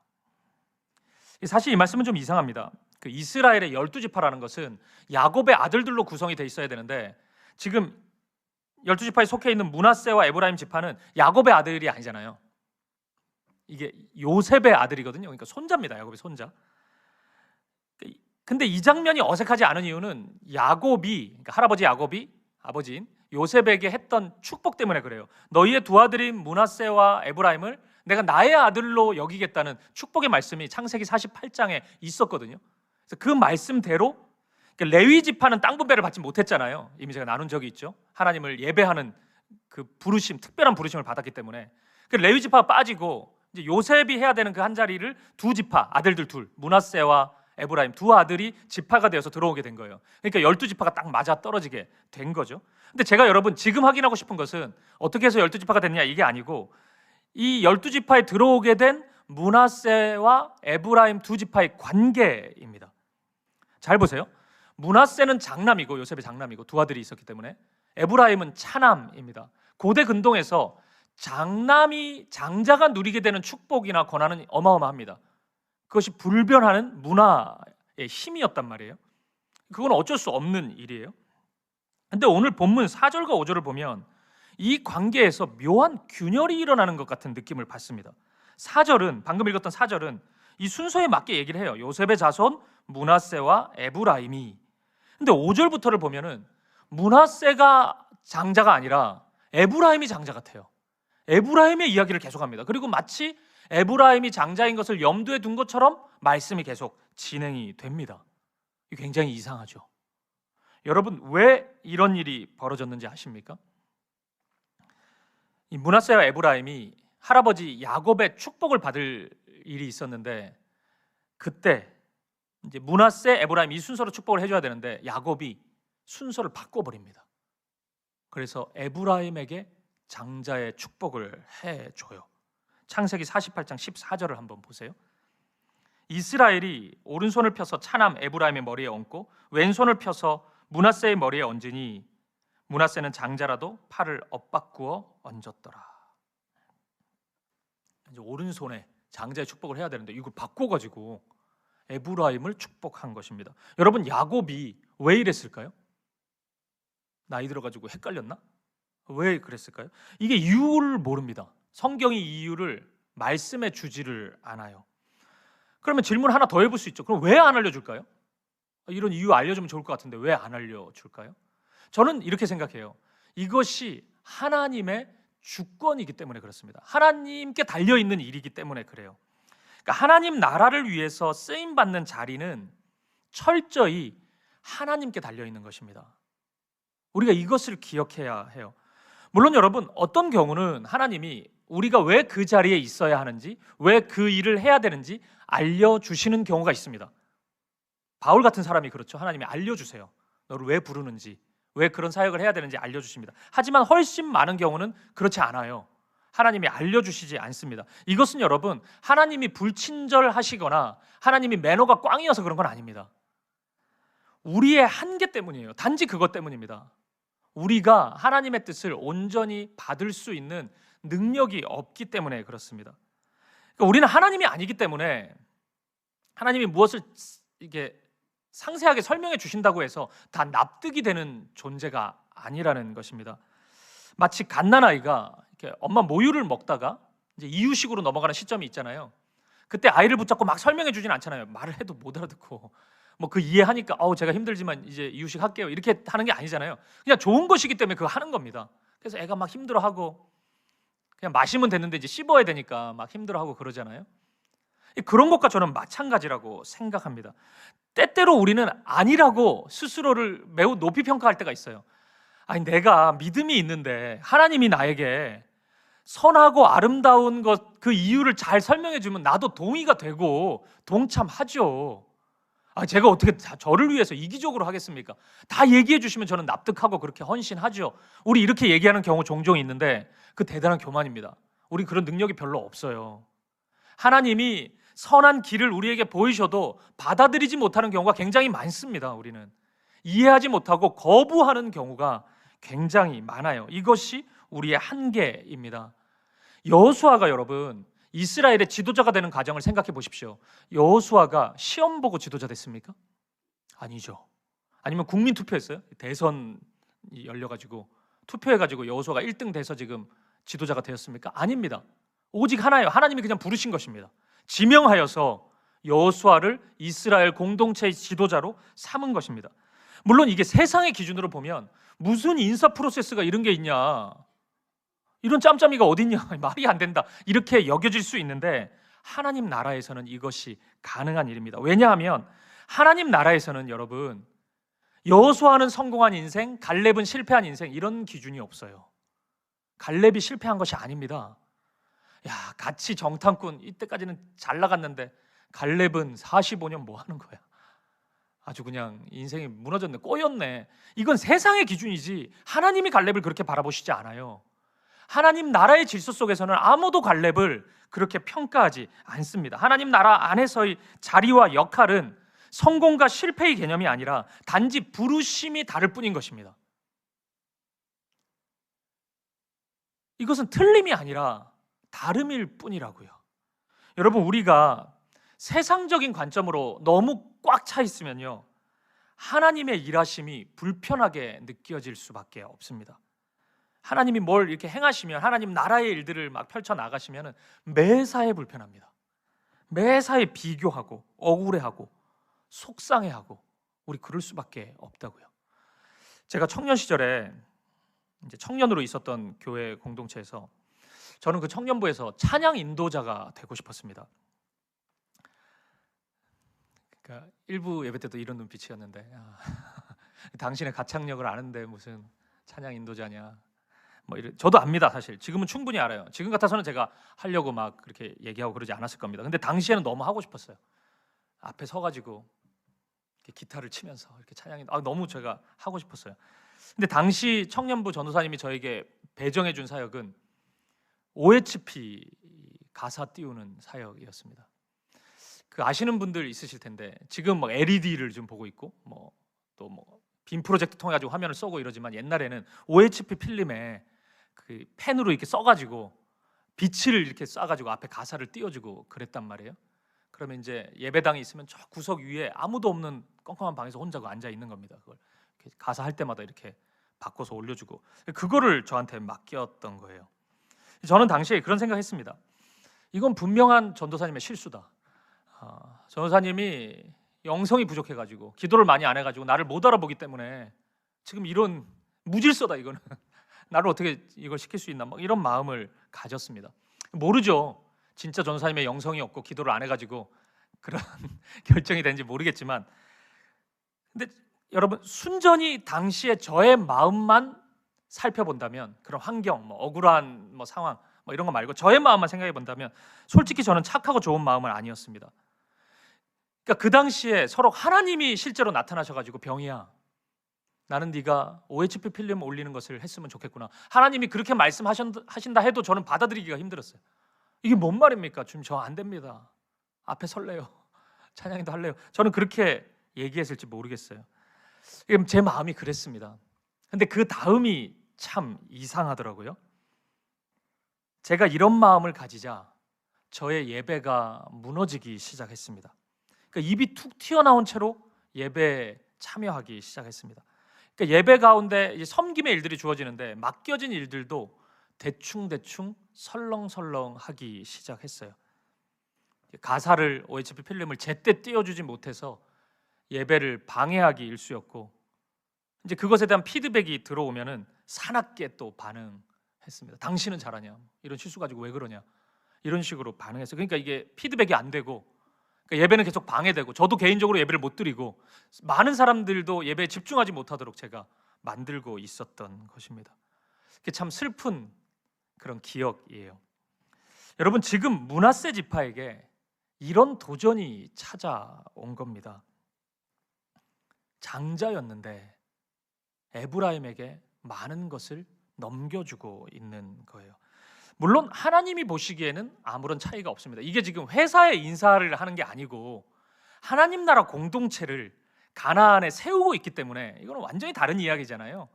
A: 사실 이 말씀은 좀 이상합니다. 그 이스라엘의 12지파라는 것은 야곱의 아들들로 구성이 돼 있어야 되는데 지금 12지파에 속해 있는 므낫세와 에브라임 지파는 야곱의 아들이 아니잖아요. 이게 요셉의 아들이거든요. 그러니까 손자입니다. 야곱의 손자. 근데 이 장면이 어색하지 않은 이유는 야곱이, 그러니까 할아버지 야곱이 아버지인 요셉에게 했던 축복 때문에 그래요. 너희의 두 아들인 므낫세와 에브라임을 내가 나의 아들로 여기겠다는 축복의 말씀이 창세기 48장에 있었거든요. 그래서 그 말씀대로 그러니까 레위 지파는 땅 분배를 받지 못했잖아요. 이미 제가 나눈 적이 있죠. 하나님을 예배하는 그 부르심, 특별한 부르심을 받았기 때문에 그 레위 지파가 빠지고 이제 요셉이 해야 되는 그 한 자리를 두 지파, 아들들 둘, 므낫세와 에브라임 두 아들이 지파가 되어서 들어오게 된 거예요. 그러니까 12지파가 딱 맞아 떨어지게 된 거죠. 근데 제가 여러분 지금 확인하고 싶은 것은 어떻게 해서 12지파가 됐냐 이게 아니고 이 12지파에 들어오게 된 므낫세와 에브라임 두 지파의 관계입니다. 잘 보세요. 므낫세는 장남이고 요셉의 장남이고 두 아들이 있었기 때문에 에브라임은 차남입니다. 고대 근동에서 장남이 장자가 누리게 되는 축복이나 권한은 어마어마합니다. 그것이 불변하는 문화의 힘이었단 말이에요. 그건 어쩔 수 없는 일이에요. 근데 오늘 본문 4절과 5절을 보면 이 관계에서 묘한 균열이 일어나는 것 같은 느낌을 받습니다. 4절은 방금 읽었던 4절은 이 순서에 맞게 얘기를 해요. 요셉의 자손 므낫세와 에브라임이. 근데 5절부터를 보면은 므낫세가 장자가 아니라 에브라임이 장자 같아요. 에브라임의 이야기를 계속합니다. 그리고 마치 에브라임이 장자인 것을 염두에 둔 것처럼 말씀이 계속 진행이 됩니다. 이게 굉장히 이상하죠. 여러분, 왜 이런 일이 벌어졌는지 아십니까? 이 므낫세와 에브라임이 할아버지 야곱의 축복을 받을 일이 있었는데, 그때 이제 므낫세, 에브라임 이 순서로 축복을 해줘야 되는데 야곱이 순서를 바꿔버립니다. 그래서 에브라임에게 장자의 축복을 해줘요. 창세기 48장 14절을 한번 보세요. 이스라엘이 오른손을 펴서 차남 에브라임의 머리에 얹고 왼손을 펴서 므낫세의 머리에 얹으니 므낫세는 장자라도 팔을 엇바꾸어 얹었더라. 이제 오른손에 장자의 축복을 해야 되는데 이걸 바꿔가지고 에브라임을 축복한 것입니다. 여러분, 야곱이 왜 이랬을까요? 나이 들어가지고 헷갈렸나? 왜 그랬을까요? 이게 이유를 모릅니다. 성경이 이유를 말씀해 주지를 않아요. 그러면 질문 하나 더 해볼 수 있죠. 그럼 왜 안 알려줄까요? 이런 이유 알려주면 좋을 것 같은데 왜 안 알려줄까요? 저는 이렇게 생각해요. 이것이 하나님의 주권이기 때문에 그렇습니다. 하나님께 달려있는 일이기 때문에 그래요. 그러니까 하나님 나라를 위해서 쓰임받는 자리는 철저히 하나님께 달려있는 것입니다. 우리가 이것을 기억해야 해요. 물론 여러분, 어떤 경우는 하나님이 우리가 왜 그 자리에 있어야 하는지, 왜 그 일을 해야 되는지 알려주시는 경우가 있습니다. 바울 같은 사람이 그렇죠. 하나님이 알려주세요. 너를 왜 부르는지, 왜 그런 사역을 해야 되는지 알려주십니다. 하지만 훨씬 많은 경우는 그렇지 않아요. 하나님이 알려주시지 않습니다. 이것은 여러분, 하나님이 불친절하시거나 하나님이 매너가 꽝이어서 그런 건 아닙니다. 우리의 한계 때문이에요. 단지 그것 때문입니다. 우리가 하나님의 뜻을 온전히 받을 수 있는 능력이 없기 때문에 그렇습니다. 그러니까 우리는 하나님이 아니기 때문에 하나님이 무엇을 이게 상세하게 설명해 주신다고 해서 다 납득이 되는 존재가 아니라는 것입니다. 마치 갓난아이가 이렇게 엄마 모유를 먹다가 이제 이유식으로 넘어가는 시점이 있잖아요. 그때 아이를 붙잡고 막 설명해 주진 않잖아요. 말을 해도 못 알아듣고 뭐 그 이해하니까 제가 힘들지만 이제 이유식 할게요 이렇게 하는 게 아니잖아요. 그냥 좋은 것이기 때문에 그거 하는 겁니다. 그래서 애가 막 힘들어하고 그냥 마시면 됐는데 이제 씹어야 되니까 막 힘들어하고 그러잖아요. 그런 것과 저는 마찬가지라고 생각합니다. 때때로 우리는 아니라고 스스로를 매우 높이 평가할 때가 있어요. 아니, 내가 믿음이 있는데 하나님이 나에게 선하고 아름다운 것 그 이유를 잘 설명해 주면 나도 동의가 되고 동참하죠. 제가 어떻게 저를 위해서 이기적으로 하겠습니까? 다 얘기해 주시면 저는 납득하고 그렇게 헌신하죠. 우리 이렇게 얘기하는 경우 종종 있는데 그 대단한 교만입니다. 우리 그런 능력이 별로 없어요. 하나님이 선한 길을 우리에게 보이셔도 받아들이지 못하는 경우가 굉장히 많습니다. 우리는 이해하지 못하고 거부하는 경우가 굉장히 많아요. 이것이 우리의 한계입니다. 여호수아가 여러분 이스라엘의 지도자가 되는 과정을 생각해 보십시오. 여호수아가 시험 보고 지도자 됐습니까? 아니죠. 아니면 국민 투표했어요? 대선이 열려가지고 투표해가지고 여호수아가 1등 돼서 지금 지도자가 되었습니까? 아닙니다. 오직 하나예요. 하나님이 그냥 부르신 것입니다. 지명하여서 여호수아를 이스라엘 공동체의 지도자로 삼은 것입니다. 물론 이게 세상의 기준으로 보면 무슨 인사 프로세스가 이런 게 있냐, 이런 짬짬이가 어딨냐, 말이 안 된다 이렇게 여겨질 수 있는데 하나님 나라에서는 이것이 가능한 일입니다. 왜냐하면 하나님 나라에서는 여러분 여호수아는 성공한 인생, 갈렙은 실패한 인생 이런 기준이 없어요. 갈렙이 실패한 것이 아닙니다. 야, 같이 정탐꾼 이때까지는 잘 나갔는데 갈렙은 45년 뭐 하는 거야? 아주 그냥 인생이 무너졌네, 꼬였네. 이건 세상의 기준이지 하나님이 갈렙을 그렇게 바라보시지 않아요. 하나님 나라의 질서 속에서는 아무도 갈렙을 그렇게 평가하지 않습니다. 하나님 나라 안에서의 자리와 역할은 성공과 실패의 개념이 아니라 단지 부르심이 다를 뿐인 것입니다. 이것은 틀림이 아니라 다름일 뿐이라고요. 여러분, 우리가 세상적인 관점으로 너무 꽉 차 있으면요, 하나님의 일하심이 불편하게 느껴질 수밖에 없습니다. 하나님이 뭘 이렇게 행하시면, 하나님 나라의 일들을 막 펼쳐 나가시면 매사에 불편합니다. 매사에 비교하고 억울해하고 속상해하고 우리 그럴 수밖에 없다고요. 제가 청년 시절에 이제 청년으로 있었던 교회 공동체에서 저는 그 청년부에서 찬양 인도자가 되고 싶었습니다. 그러니까 일부 예배 때도 이런 눈빛이었는데 당신의 가창력을 아는데 무슨 찬양 인도자냐 뭐 이런. 저도 압니다. 사실 지금은 충분히 알아요. 지금 같아서는 제가 하려고 막 그렇게 얘기하고 그러지 않았을 겁니다. 근데 당시에는 너무 하고 싶었어요. 앞에 서가지고 이렇게 기타를 치면서 이렇게 찬양이 너무 제가 하고 싶었어요. 근데 당시 청년부 전도사님이 저에게 배정해 준 사역은 OHP 가사 띄우는 사역이었습니다. 그 아시는 분들 있으실 텐데 지금 막 LED를 좀 보고 있고 뭐 또 뭐 빔 프로젝트 통해 가지고 화면을 쏘고 이러지만 옛날에는 OHP 필름에 그 펜으로 이렇게 써가지고 빛을 이렇게 쏴가지고 앞에 가사를 띄워주고 그랬단 말이에요. 그러면 이제 예배당이 있으면 저 구석 위에 아무도 없는 껌껌한 방에서 혼자 앉아 있는 겁니다. 그걸 이렇게 가사 할 때마다 이렇게 바꿔서 올려주고 그거를 저한테 맡겼던 거예요. 저는 당시에 그런 생각했습니다. 이건 분명한 전도사님의 실수다. 전도사님이 영성이 부족해가지고 기도를 많이 안 해가지고 나를 못 알아보기 때문에 지금 이런 무질서다 이거는. 나를 어떻게 이걸 시킬 수 있나 막 이런 마음을 가졌습니다. 모르죠. 진짜 전도사님의 영성이 없고 기도를 안 해가지고 그런 결정이 된지 모르겠지만, 근데 여러분 순전히 당시에 저의 마음만 살펴본다면, 그런 환경, 뭐 억울한 뭐 상황 뭐 이런 거 말고 저의 마음만 생각해 본다면 솔직히 저는 착하고 좋은 마음은 아니었습니다. 그러니까 그 당시에 서로 하나님이 실제로 나타나셔가지고 병이야, 나는 네가 OHP 필름 올리는 것을 했으면 좋겠구나, 하나님이 그렇게 말씀하신다 해도 저는 받아들이기가 힘들었어요. 이게 뭔 말입니까? 지금 저 안 됩니다. 앞에 설래요. 찬양인도 할래요. 저는 그렇게 얘기했을지 모르겠어요. 제 마음이 그랬습니다. 근데 그 다음이 참 이상하더라고요. 제가 이런 마음을 가지자 저의 예배가 무너지기 시작했습니다. 그러니까 입이 툭 튀어나온 채로 예배에 참여하기 시작했습니다. 그러니까 예배 가운데 이제 섬김의 일들이 주어지는데 맡겨진 일들도 대충 설렁설렁 하기 시작했어요. 가사를 OHP 필름을 제때 띄워주지 못해서 예배를 방해하기 일쑤였고, 이제 그것에 대한 피드백이 들어오면은 사납게 또 반응했습니다. 당신은 잘하냐, 이런 실수 가지고 왜 그러냐, 이런 식으로 반응했어요. 그러니까 이게 피드백이 안 되고, 그러니까 예배는 계속 방해되고, 저도 개인적으로 예배를 못 드리고 많은 사람들도 예배에 집중하지 못하도록 제가 만들고 있었던 것입니다. 그게 참 슬픈 그런 기억이에요. 여러분, 지금 므낫세 지파에게 이런 도전이 찾아온 겁니다. 장자였는데 에브라임에게 많은 것을 넘겨주고 있는 거예요. 물론 하나님이 보시기에는 아무런 차이가 없습니다. 이게 지금 회사에 인사를 하는 게 아니고 하나님 나라 공동체를 가나안에 세우고 있기 때문에 이거는 완전히 다른 이야기잖아요.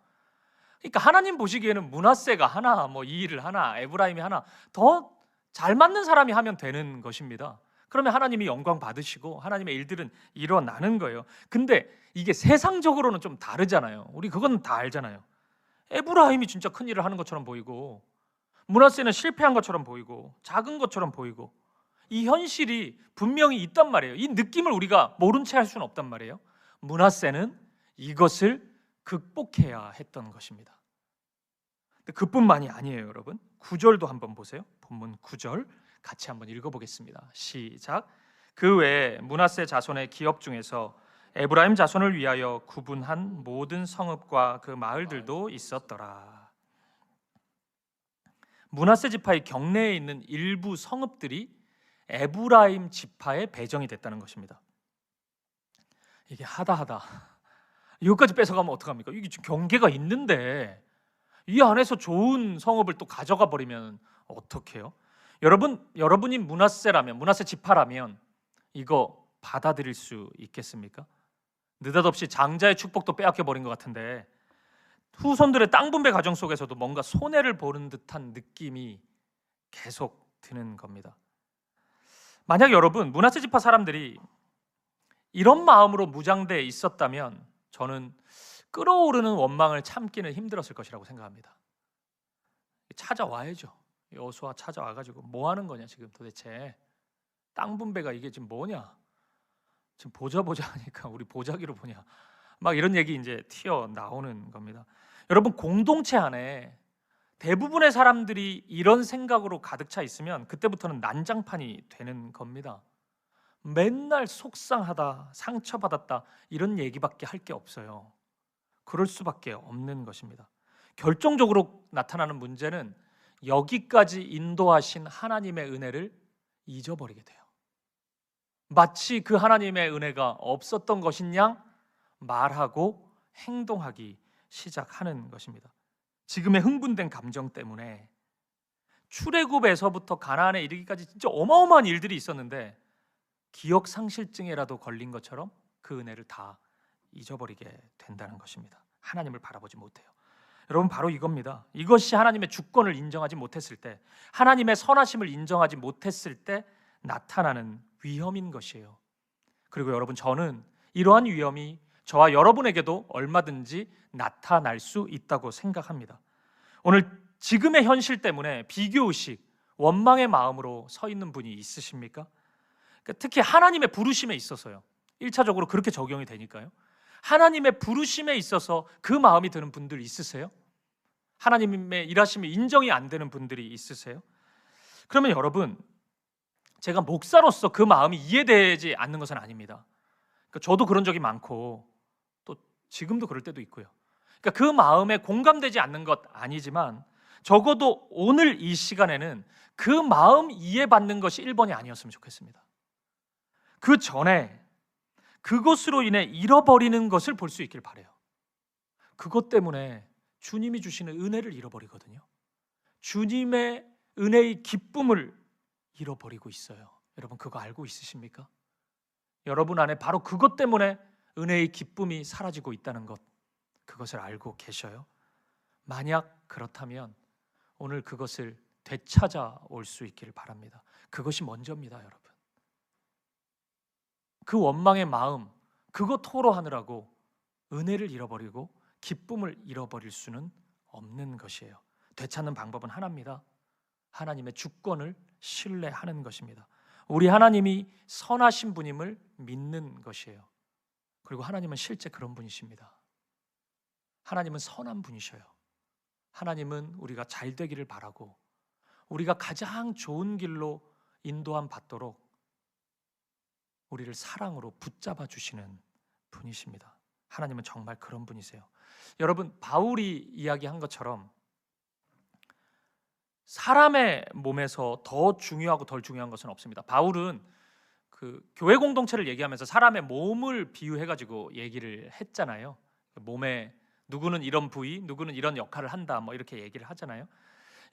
A: 그러니까 하나님 보시기에는 므낫세가 하나, 뭐 이 일을 하나, 에브라임이 하나, 더 잘 맞는 사람이 하면 되는 것입니다. 그러면 하나님이 영광 받으시고 하나님의 일들은 일어나는 거예요. 근데 이게 세상적으로는 좀 다르잖아요. 우리 그건 다 알잖아요. 에브라임이 진짜 큰 일을 하는 것처럼 보이고 므낫세는 실패한 것처럼 보이고 작은 것처럼 보이고, 이 현실이 분명히 있단 말이에요. 이 느낌을 우리가 모른 채 할 수는 없단 말이에요. 므낫세는 이것을 극복해야 했던 것입니다. 근데 그뿐만이 아니에요, 여러분. 9절도 한번 보세요. 본문 9절 같이 한번 읽어보겠습니다. 시작. 그 외에 므낫세 자손의 기업 중에서 에브라임 자손을 위하여 구분한 모든 성읍과 그 마을들도 있었더라. 므낫세 지파의 경내에 있는 일부 성읍들이 에브라임 지파에 배정이 됐다는 것입니다. 이게 하다 이것까지 뺏어가면 어떡합니까? 이게 지금 경계가 있는데 이 안에서 좋은 성읍을 또 가져가 버리면 어떡해요? 여러분이 므낫세 지파라면 이거 받아들일 수 있겠습니까? 느닷없이 장자의 축복도 빼앗겨 버린 것 같은데 후손들의 땅 분배 과정 속에서도 뭔가 손해를 보는 듯한 느낌이 계속 드는 겁니다. 만약 여러분 므낫세 지파 사람들이 이런 마음으로 무장돼 있었다면 저는 끓어오르는 원망을 참기는 힘들었을 것이라고 생각합니다. 찾아와야죠. 여호수아 찾아와가지고 뭐 하는 거냐 지금 도대체, 땅 분배가 이게 지금 뭐냐, 지금 보자 하니까 우리 보자기로 보냐, 막 이런 얘기 이제 튀어나오는 겁니다. 여러분, 공동체 안에 대부분의 사람들이 이런 생각으로 가득 차 있으면 그때부터는 난장판이 되는 겁니다. 맨날 속상하다, 상처받았다 이런 얘기밖에 할 게 없어요. 그럴 수밖에 없는 것입니다. 결정적으로 나타나는 문제는 여기까지 인도하신 하나님의 은혜를 잊어버리게 돼요. 마치 그 하나님의 은혜가 없었던 것인 양 말하고 행동하기 시작하는 것입니다. 지금의 흥분된 감정 때문에 출애굽에서부터 가나안에 이르기까지 진짜 어마어마한 일들이 있었는데 기억 상실증에라도 걸린 것처럼 그 은혜를 다 잊어버리게 된다는 것입니다. 하나님을 바라보지 못해요. 여러분, 바로 이겁니다. 이것이 하나님의 주권을 인정하지 못했을 때, 하나님의 선하심을 인정하지 못했을 때 나타나는 위험인 것이에요. 그리고 여러분, 저는 이러한 위험이 저와 여러분에게도 얼마든지 나타날 수 있다고 생각합니다. 오늘 지금의 현실 때문에 비교의식, 원망의 마음으로 서 있는 분이 있으십니까? 특히 하나님의 부르심에 있어서요. 1차적으로 그렇게 적용이 되니까요. 하나님의 부르심에 있어서 그 마음이 드는 분들 있으세요? 하나님의 일하심이 인정이 안 되는 분들이 있으세요? 그러면 여러분, 제가 목사로서 그 마음이 이해되지 않는 것은 아닙니다. 그러니까 저도 그런 적이 많고 또 지금도 그럴 때도 있고요. 그러니까 그 마음에 공감되지 않는 것 아니지만 적어도 오늘 이 시간에는 그 마음 이해받는 것이 1번이 아니었으면 좋겠습니다. 그 전에 그것으로 인해 잃어버리는 것을 볼 수 있길 바라요. 그것 때문에 주님이 주시는 은혜를 잃어버리거든요. 주님의 은혜의 기쁨을 잃어버리고 있어요. 여러분, 그거 알고 있으십니까? 여러분 안에 바로 그것 때문에 은혜의 기쁨이 사라지고 있다는 것, 그것을 알고 계셔요? 만약 그렇다면 오늘 그것을 되찾아올 수 있기를 바랍니다. 그것이 먼저입니다, 여러분. 그 원망의 마음, 그거 토로하느라고 은혜를 잃어버리고 기쁨을 잃어버릴 수는 없는 것이에요. 되찾는 방법은 하나입니다. 하나님의 주권을 신뢰하는 것입니다. 우리 하나님이 선하신 분임을 믿는 것이에요. 그리고 하나님은 실제 그런 분이십니다. 하나님은 선한 분이셔요. 하나님은 우리가 잘 되기를 바라고 우리가 가장 좋은 길로 인도함 받도록 우리를 사랑으로 붙잡아 주시는 분이십니다. 하나님은 정말 그런 분이세요. 여러분, 바울이 이야기한 것처럼 사람의 몸에서 더 중요하고 덜 중요한 것은 없습니다. 바울은 그 교회 공동체를 얘기하면서 사람의 몸을 비유해가지고 얘기를 했잖아요. 몸에 누구는 이런 부위, 누구는 이런 역할을 한다, 뭐 이렇게 얘기를 하잖아요.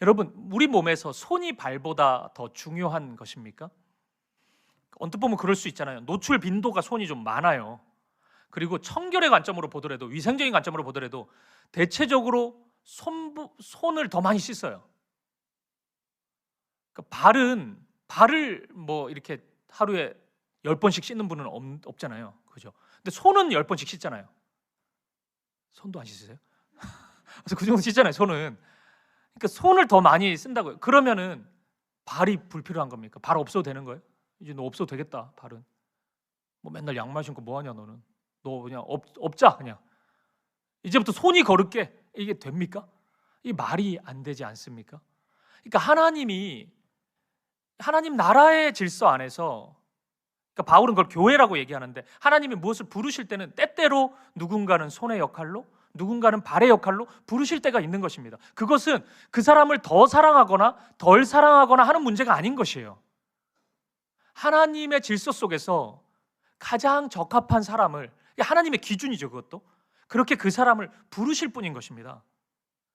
A: 여러분, 우리 몸에서 손이 발보다 더 중요한 것입니까? 언뜻 보면 그럴 수 있잖아요. 노출 빈도가 손이 좀 많아요. 그리고 청결의 관점으로 보더라도, 위생적인 관점으로 보더라도 대체적으로 손을 더 많이 씻어요. 그러니까 발을 뭐 이렇게 하루에 10번씩 씻는 분은 없잖아요. 그죠? 근데 손은 10번씩 씻잖아요. 손도 안 씻으세요? 그래서 그 정도 씻잖아요, 손은. 그러니까 손을 더 많이 쓴다고요. 그러면은 발이 불필요한 겁니까? 발 없어도 되는 거예요? 이제 너 없어도 되겠다, 발은. 뭐 맨날 양말 신고 뭐 하냐 너는. 너 그냥 없자 그냥. 이제부터 손이 거를게. 이게 됩니까? 이 말이 안 되지 않습니까? 그러니까 하나님 나라의 질서 안에서, 그러니까 바울은 그걸 교회라고 얘기하는데, 하나님이 무엇을 부르실 때는 때때로 누군가는 손의 역할로, 누군가는 발의 역할로 부르실 때가 있는 것입니다. 그것은 그 사람을 더 사랑하거나 덜 사랑하거나 하는 문제가 아닌 것이에요. 하나님의 질서 속에서 가장 적합한 사람을, 하나님의 기준이죠, 그것도. 그렇게 그 사람을 부르실 뿐인 것입니다.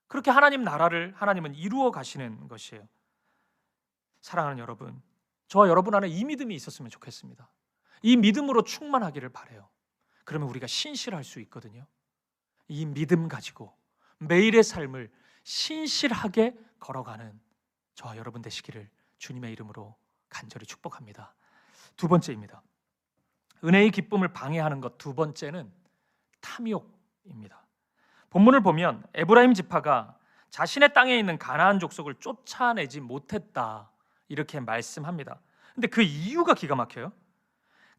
A: 그렇게 하나님 나라를 하나님은 이루어 가시는 것이에요. 사랑하는 여러분, 저와 여러분 안에 이 믿음이 있었으면 좋겠습니다. 이 믿음으로 충만하기를 바라요. 그러면 우리가 신실할 수 있거든요. 이 믿음 가지고 매일의 삶을 신실하게 걸어가는 저와 여러분 되시기를 주님의 이름으로 간절히 축복합니다. 두 번째입니다. 은혜의 기쁨을 방해하는 것, 두 번째는 탐욕입니다. 본문을 보면 에브라임 지파가 자신의 땅에 있는 가나안 족속을 쫓아내지 못했다 이렇게 말씀합니다. 근데 그 이유가 기가 막혀요.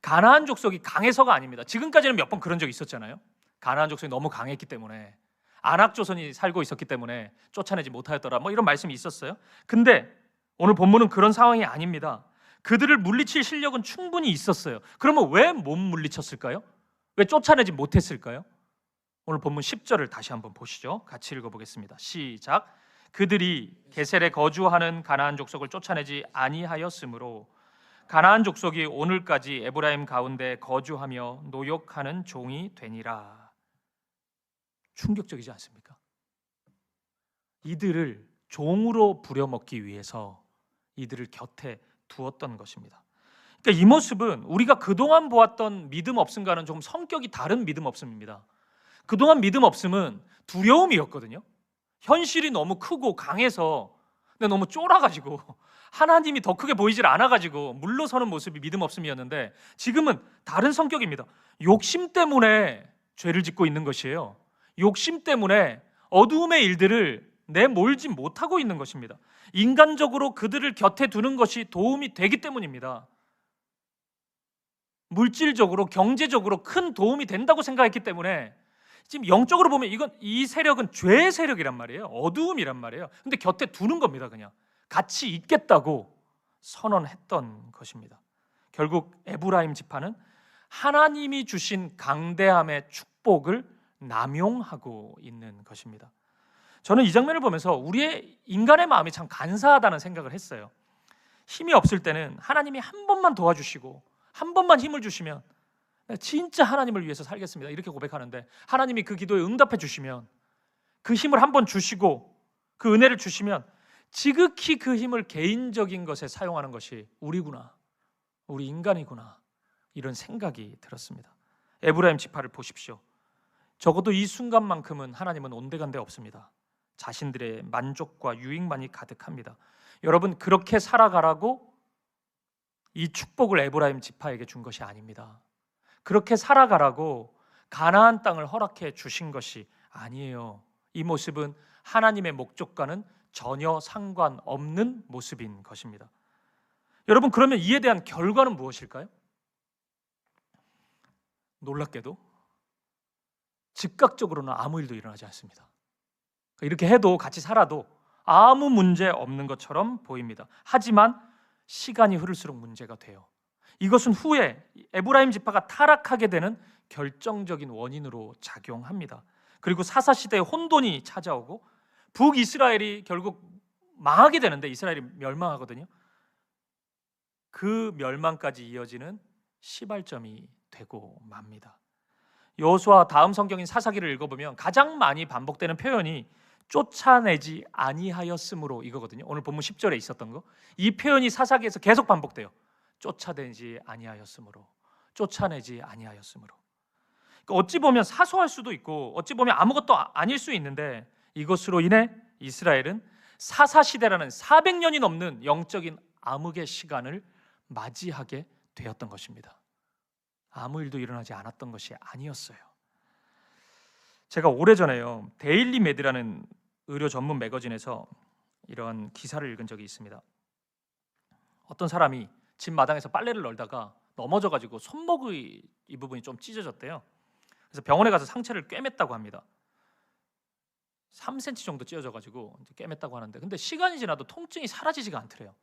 A: 가나안 족속이 강해서가 아닙니다. 지금까지는 몇 번 그런 적이 있었잖아요. 가나안 족속이 너무 강했기 때문에, 안악 조선이 살고 있었기 때문에 쫓아내지 못하였더라, 뭐 이런 말씀이 있었어요. 근데 오늘 본문은 그런 상황이 아닙니다. 그들을 물리칠 실력은 충분히 있었어요. 그러면 왜 못 물리쳤을까요? 왜 쫓아내지 못했을까요? 오늘 본문 10절을 다시 한번 보시죠. 같이 읽어보겠습니다. 시작. 그들이 게셀에 거주하는 가나안 족속을 쫓아내지 아니하였으므로 가나안 족속이 오늘까지 에브라임 가운데 거주하며 노역하는 종이 되니라. 충격적이지 않습니까? 이들을 종으로 부려먹기 위해서 이들을 곁에 두었던 것입니다. 그러니까 이 모습은 우리가 그동안 보았던 믿음 없음과는 좀 성격이 다른 믿음 없음입니다. 그동안 믿음 없음은 두려움이었거든요. 현실이 너무 크고 강해서 너무 쫄아가지고 하나님이 더 크게 보이질 않아가지고 물러서는 모습이 믿음 없음이었는데, 지금은 다른 성격입니다. 욕심 때문에 죄를 짓고 있는 것이에요. 욕심 때문에 어두움의 일들을 내몰지 못하고 있는 것입니다. 인간적으로 그들을 곁에 두는 것이 도움이 되기 때문입니다. 물질적으로, 경제적으로 큰 도움이 된다고 생각했기 때문에, 지금 영적으로 보면 이 세력은 죄의 세력이란 말이에요. 어두움이란 말이에요. 근데 곁에 두는 겁니다. 그냥 같이 있겠다고 선언했던 것입니다. 결국 에브라임 지파는 하나님이 주신 강대함의 축복을 남용하고 있는 것입니다. 저는 이 장면을 보면서 우리의 인간의 마음이 참 간사하다는 생각을 했어요. 힘이 없을 때는 하나님이 한 번만 도와주시고 한 번만 힘을 주시면 진짜 하나님을 위해서 살겠습니다 이렇게 고백하는데, 하나님이 그 기도에 응답해 주시면, 그 힘을 한번 주시고 그 은혜를 주시면 지극히 그 힘을 개인적인 것에 사용하는 것이 우리구나, 우리 인간이구나, 이런 생각이 들었습니다. 에브라임 지파를 보십시오. 적어도 이 순간만큼은 하나님은 온데간데 없습니다. 자신들의 만족과 유익만이 가득합니다. 여러분, 그렇게 살아가라고 이 축복을 에브라임 지파에게 준 것이 아닙니다. 그렇게 살아가라고 가나안 땅을 허락해 주신 것이 아니에요. 이 모습은 하나님의 목적과는 전혀 상관없는 모습인 것입니다. 여러분, 그러면 이에 대한 결과는 무엇일까요? 놀랍게도 즉각적으로는 아무 일도 일어나지 않습니다. 이렇게 해도, 같이 살아도 아무 문제 없는 것처럼 보입니다. 하지만 시간이 흐를수록 문제가 돼요. 이것은 후에 에브라임 지파가 타락하게 되는 결정적인 원인으로 작용합니다. 그리고 사사시대의 혼돈이 찾아오고 북이스라엘이 결국 망하게 되는데, 이스라엘이 멸망하거든요. 그 멸망까지 이어지는 시발점이 되고 맙니다. 여호수아 다음 성경인 사사기를 읽어보면 가장 많이 반복되는 표현이 쫓아내지 아니하였으므로 이거거든요. 오늘 본문 10절에 있었던 거, 이 표현이 사사기에서 계속 반복돼요. 쫓아내지 아니하였으므로, 쫓아내지 아니하였으므로. 그러니까 어찌 보면 사소할 수도 있고 어찌 보면 아무것도 아닐 수 있는데, 이것으로 인해 이스라엘은 사사시대라는 400년이 넘는 영적인 암흑의 시간을 맞이하게 되었던 것입니다. 아무 일도 일어나지 않았던 것이 아니었어요. 제가 오래전에요, 데일리 메드라는 의료 전문 매거진에서 이런 기사를 읽은 적이 있습니다. 어떤 사람이 집 마당에서 빨래를 널다가 넘어져가지고 손목의 이 부분이 좀 찢어졌대요. 그래서 병원에 가서 상처를 꿰맸다고 합니다. 3cm 정도 찢어져가지고 꿰맸다고 하는데, 근데 시간이 지나도 통증이 사라지지가 않더래요.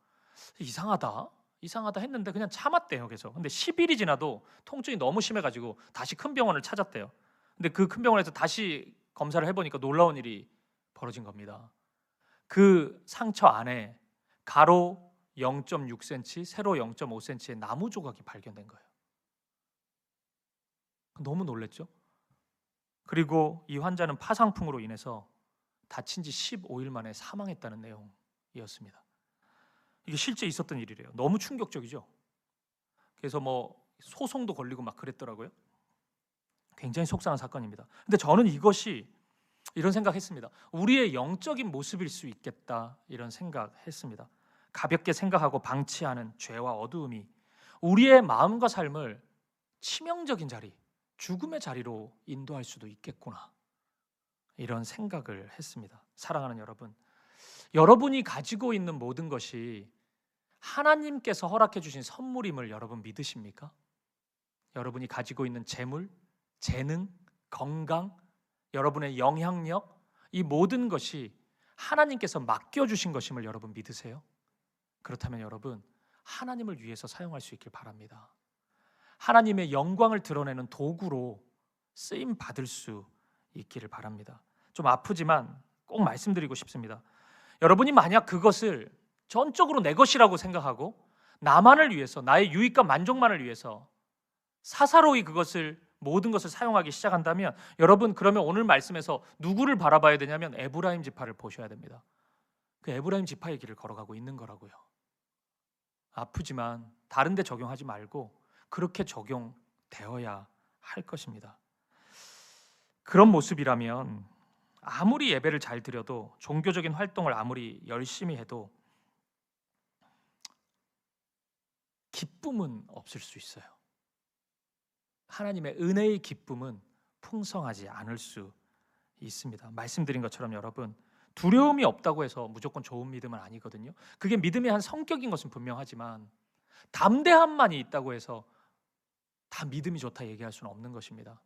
A: 이상하다 했는데 그냥 참았대요. 계속. 근데 10일이 지나도 통증이 너무 심해가지고 다시 큰 병원을 찾았대요. 근데 그 큰 병원에서 다시 검사를 해보니까 놀라운 일이 벌어진 겁니다. 그 상처 안에 가로 0.6cm, 세로 0.5cm의 나무 조각이 발견된 거예요. 너무 놀랬죠? 그리고 이 환자는 파상풍으로 인해서 다친 지 15일 만에 사망했다는 내용이었습니다. 이게 실제 있었던 일이래요. 너무 충격적이죠? 그래서 소송도 걸리고 막 그랬더라고요. 굉장히 속상한 사건입니다. 근데 저는 이것이 이런 생각했습니다. 우리의 영적인 모습일 수 있겠다, 이런 생각했습니다. 가볍게 생각하고 방치하는 죄와 어두움이 우리의 마음과 삶을 치명적인 자리, 죽음의 자리로 인도할 수도 있겠구나. 이런 생각을 했습니다. 사랑하는 여러분, 여러분이 가지고 있는 모든 것이 하나님께서 허락해 주신 선물임을 여러분 믿으십니까? 여러분이 가지고 있는 재물, 재능, 건강, 여러분의 영향력, 이 모든 것이 하나님께서 맡겨주신 것임을 여러분 믿으세요? 그렇다면 여러분, 하나님을 위해서 사용할 수 있길 바랍니다. 하나님의 영광을 드러내는 도구로 쓰임 받을 수 있기를 바랍니다. 좀 아프지만 꼭 말씀드리고 싶습니다. 여러분이 만약 그것을 전적으로 내 것이라고 생각하고 나만을 위해서, 나의 유익과 만족만을 위해서 사사로이 그것을, 모든 것을 사용하기 시작한다면 여러분, 그러면 오늘 말씀에서 누구를 바라봐야 되냐면 에브라임 지파를 보셔야 됩니다. 그 에브라임 지파의 길을 걸어가고 있는 거라고요. 아프지만 다른 데 적용하지 말고 그렇게 적용되어야 할 것입니다. 그런 모습이라면 아무리 예배를 잘 드려도, 종교적인 활동을 아무리 열심히 해도 기쁨은 없을 수 있어요. 하나님의 은혜의 기쁨은 풍성하지 않을 수 있습니다. 말씀드린 것처럼 여러분, 두려움이 없다고 해서 무조건 좋은 믿음은 아니거든요. 그게 믿음의 한 성격인 것은 분명하지만 담대함만이 있다고 해서 다 믿음이 좋다 얘기할 수는 없는 것입니다.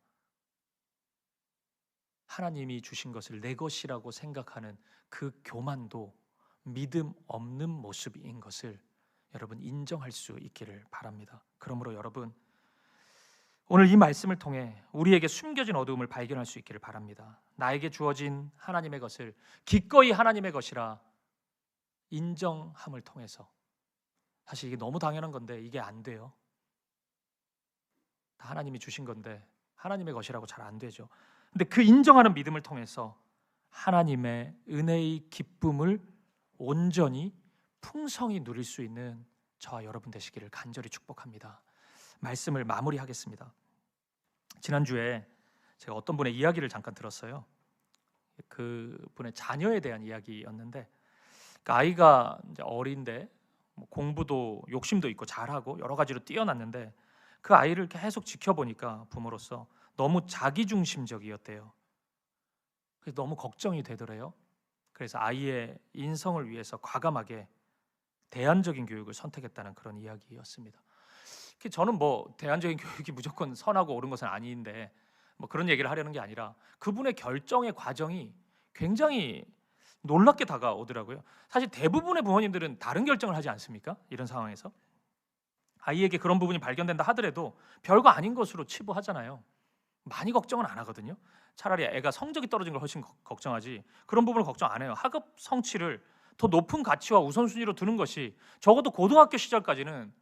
A: 하나님이 주신 것을 내 것이라고 생각하는 그 교만도 믿음 없는 모습인 것을 여러분 인정할 수 있기를 바랍니다. 그러므로 여러분, 오늘 이 말씀을 통해 우리에게 숨겨진 어두움을 발견할 수 있기를 바랍니다. 나에게 주어진 하나님의 것을 기꺼이 하나님의 것이라 인정함을 통해서, 사실 이게 너무 당연한 건데 이게 안 돼요. 다 하나님이 주신 건데 하나님의 것이라고 잘 안 되죠. 근데 그 인정하는 믿음을 통해서 하나님의 은혜의 기쁨을 온전히 풍성히 누릴 수 있는 저와 여러분 되시기를 간절히 축복합니다. 말씀을 마무리하겠습니다. 지난주에 제가 어떤 분의 이야기를 잠깐 들었어요. 그 분의 자녀에 대한 이야기였는데, 그 아이가 이제 어린데 공부도 욕심도 있고 잘하고 여러 가지로 뛰어났는데 그 아이를 계속 지켜보니까 부모로서 너무 자기중심적이었대요. 그래서 너무 걱정이 되더래요. 그래서 아이의 인성을 위해서 과감하게 대안적인 교육을 선택했다는 그런 이야기였습니다. 저는 뭐 대안적인 교육이 무조건 선하고 옳은 것은 아닌데 뭐 그런 얘기를 하려는 게 아니라 그분의 결정의 과정이 굉장히 놀랍게 다가오더라고요. 사실 대부분의 부모님들은 다른 결정을 하지 않습니까? 이런 상황에서 아이에게 그런 부분이 발견된다 하더라도 별거 아닌 것으로 치부하잖아요. 많이 걱정은 안 하거든요. 차라리 애가 성적이 떨어진 걸 훨씬 걱정하지 그런 부분을 걱정 안 해요. 학업 성취를 더 높은 가치와 우선순위로 두는 것이 적어도 고등학교 시절까지는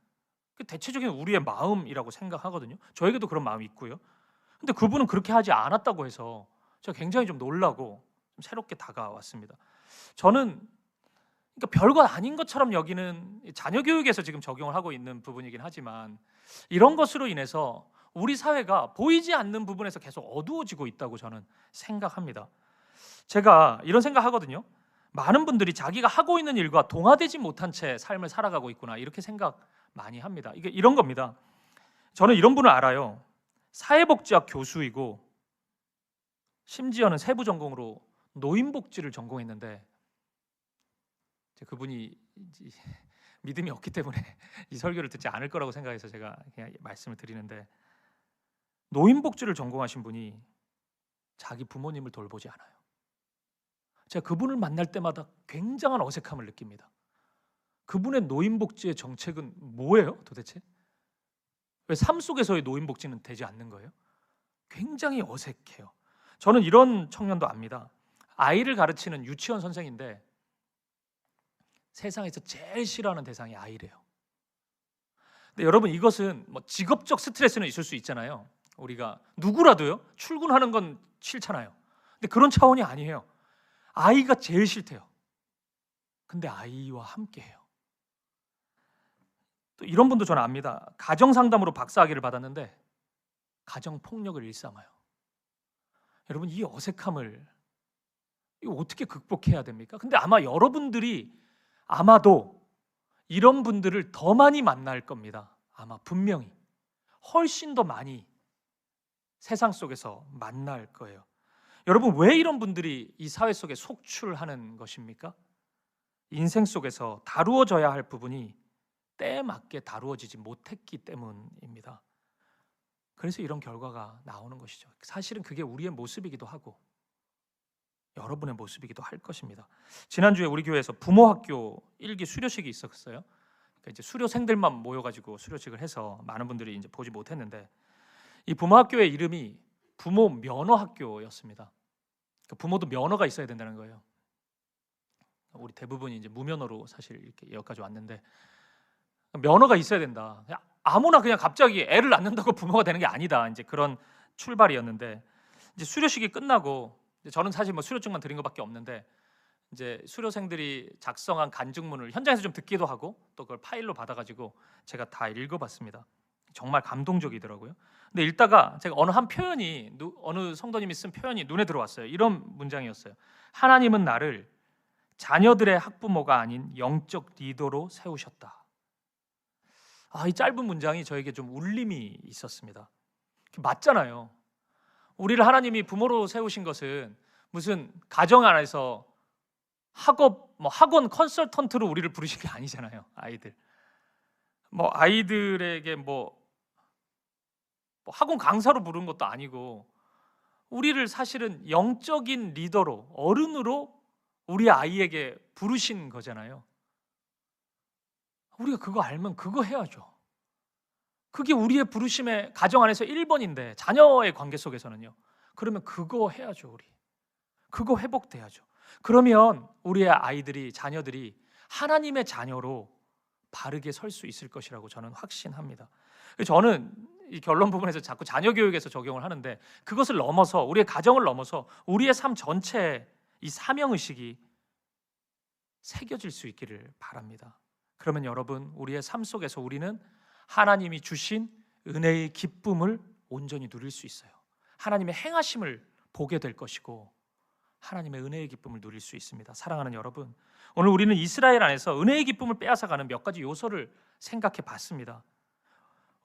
A: 대체적인 우리의 마음이라고 생각하거든요. 저에게도 그런 마음이 있고요. 근데 그분은 그렇게 하지 않았다고 해서 제가 굉장히 좀 놀라고 좀 새롭게 다가왔습니다. 저는 그러니까 별거 아닌 것처럼 여기는 자녀 교육에서 지금 적용을 하고 있는 부분이긴 하지만 이런 것으로 인해서 우리 사회가 보이지 않는 부분에서 계속 어두워지고 있다고 저는 생각합니다. 제가 이런 생각하거든요. 많은 분들이 자기가 하고 있는 일과 동화되지 못한 채 삶을 살아가고 있구나 이렇게 생각 많이 합니다. 이게 이런 겁니다. 저는 이런 분을 알아요. 사회복지학 교수이고 심지어는 세부 전공으로 노인복지를 전공했는데 그분이 믿음이 없기 때문에 이 설교를 듣지 않을 거라고 생각해서 제가 그냥 말씀을 드리는데, 노인복지를 전공하신 분이 자기 부모님을 돌보지 않아요. 제가 그분을 만날 때마다 굉장한 어색함을 느낍니다. 그분의 노인복지의 정책은 뭐예요 도대체? 왜 삶 속에서의 노인복지는 되지 않는 거예요? 굉장히 어색해요. 저는 이런 청년도 압니다. 아이를 가르치는 유치원 선생인데 세상에서 제일 싫어하는 대상이 아이래요. 근데 여러분, 이것은 뭐 직업적 스트레스는 있을 수 있잖아요. 우리가 누구라도요 출근하는 건 싫잖아요. 근데 그런 차원이 아니에요. 아이가 제일 싫대요. 근데 아이와 함께해요. 또 이런 분도 저는 압니다. 가정상담으로 박사학위를 받았는데 가정폭력을 일삼아요. 여러분, 이 어색함을 이거 어떻게 극복해야 됩니까? 근데 아마 여러분들이 아마도 이런 분들을 더 많이 만날 겁니다. 아마 분명히 훨씬 더 많이 세상 속에서 만날 거예요. 여러분, 왜 이런 분들이 이 사회 속에 속출하는 것입니까? 인생 속에서 다루어져야 할 부분이 때에 맞게 다루어지지 못했기 때문입니다. 그래서 이런 결과가 나오는 것이죠. 사실은 그게 우리의 모습이기도 하고 여러분의 모습이기도 할 것입니다. 지난주에 우리 교회에서 부모학교 1기 수료식이 있었어요. 그러니까 이제 수료생들만 모여가지고 수료식을 해서 많은 분들이 이제 보지 못했는데, 이 부모학교의 이름이 부모 면허학교였습니다. 그러니까 부모도 면허가 있어야 된다는 거예요. 우리 대부분이 이제 무면허로 사실 이렇게 여기까지 왔는데, 면허가 있어야 된다. 그냥 아무나 그냥 갑자기 애를 낳는다고 부모가 되는 게 아니다. 이제 그런 출발이었는데, 이제 수료식이 끝나고, 저는 사실 뭐 수료증만 드린 것밖에 없는데, 이제 수료생들이 작성한 간증문을 현장에서 좀 듣기도 하고 또 그걸 파일로 받아가지고 제가 다 읽어봤습니다. 정말 감동적이더라고요. 근데 읽다가 제가 어느 한 표현이, 어느 성도님이 쓴 표현이 눈에 들어왔어요. 이런 문장이었어요. 하나님은 나를 자녀들의 학부모가 아닌 영적 리더로 세우셨다. 이 짧은 문장이 저에게 좀 울림이 있었습니다. 맞잖아요. 우리를 하나님이 부모로 세우신 것은 무슨 가정 안에서 학원 컨설턴트로 우리를 부르신 게 아니잖아요. 아이들에게 학원 강사로 부른 것도 아니고, 우리를 사실은 영적인 리더로, 어른으로 우리 아이에게 부르신 거잖아요. 우리가 그거 알면 그거 해야죠. 그게 우리의 부르심의 가정 안에서 1번인데, 자녀의 관계 속에서는요. 그러면 그거 해야죠. 우리 그거 회복돼야죠. 그러면 우리의 아이들이, 자녀들이 하나님의 자녀로 바르게 설 수 있을 것이라고 저는 확신합니다. 저는 이 결론 부분에서 자꾸 자녀 교육에서 적용을 하는데, 그것을 넘어서, 우리의 가정을 넘어서 우리의 삶 전체에 이 사명의식이 새겨질 수 있기를 바랍니다. 그러면 여러분, 우리의 삶 속에서 우리는 하나님이 주신 은혜의 기쁨을 온전히 누릴 수 있어요. 하나님의 행하심을 보게 될 것이고 하나님의 은혜의 기쁨을 누릴 수 있습니다. 사랑하는 여러분, 오늘 우리는 이스라엘 안에서 은혜의 기쁨을 빼앗아가는 몇 가지 요소를 생각해 봤습니다.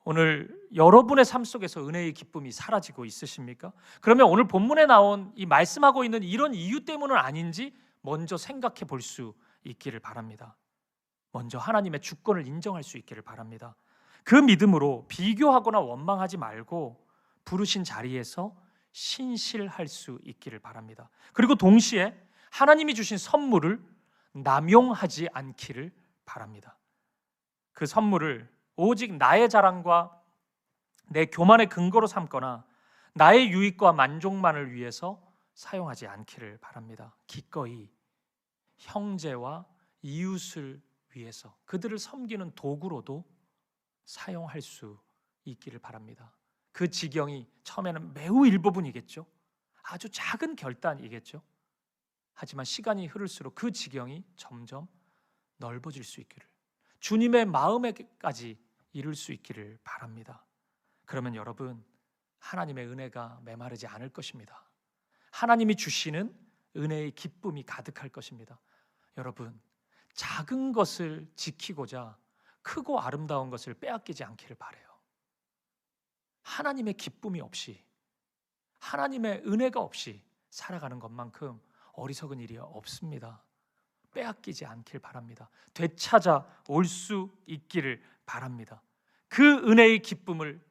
A: 오늘 여러분의 삶 속에서 은혜의 기쁨이 사라지고 있으십니까? 그러면 오늘 본문에 나온 이 말씀하고 있는 이런 이유 때문은 아닌지 먼저 생각해 볼 수 있기를 바랍니다. 먼저 하나님의 주권을 인정할 수 있기를 바랍니다. 그 믿음으로 비교하거나 원망하지 말고 부르신 자리에서 신실할 수 있기를 바랍니다. 그리고 동시에 하나님이 주신 선물을 남용하지 않기를 바랍니다. 그 선물을 오직 나의 자랑과 내 교만의 근거로 삼거나 나의 유익과 만족만을 위해서 사용하지 않기를 바랍니다. 기꺼이 형제와 이웃을 위해서 그들을 섬기는 도구로도 사용할 수 있기를 바랍니다. 그 지경이 처음에는 매우 일부분이겠죠. 아주 작은 결단이겠죠. 하지만 시간이 흐를수록 그 지경이 점점 넓어질 수 있기를, 주님의 마음에까지 이룰 수 있기를 바랍니다. 그러면 여러분, 하나님의 은혜가 메마르지 않을 것입니다. 하나님이 주시는 은혜의 기쁨이 가득할 것입니다. 여러분, 작은 것을 지키고자 크고 아름다운 것을 빼앗기지 않기를 바라요. 하나님의 기쁨이 없이, 하나님의 은혜가 없이 살아가는 것만큼 어리석은 일이 없습니다. 빼앗기지 않길 바랍니다. 되찾아 올 수 있기를 바랍니다. 그 은혜의 기쁨을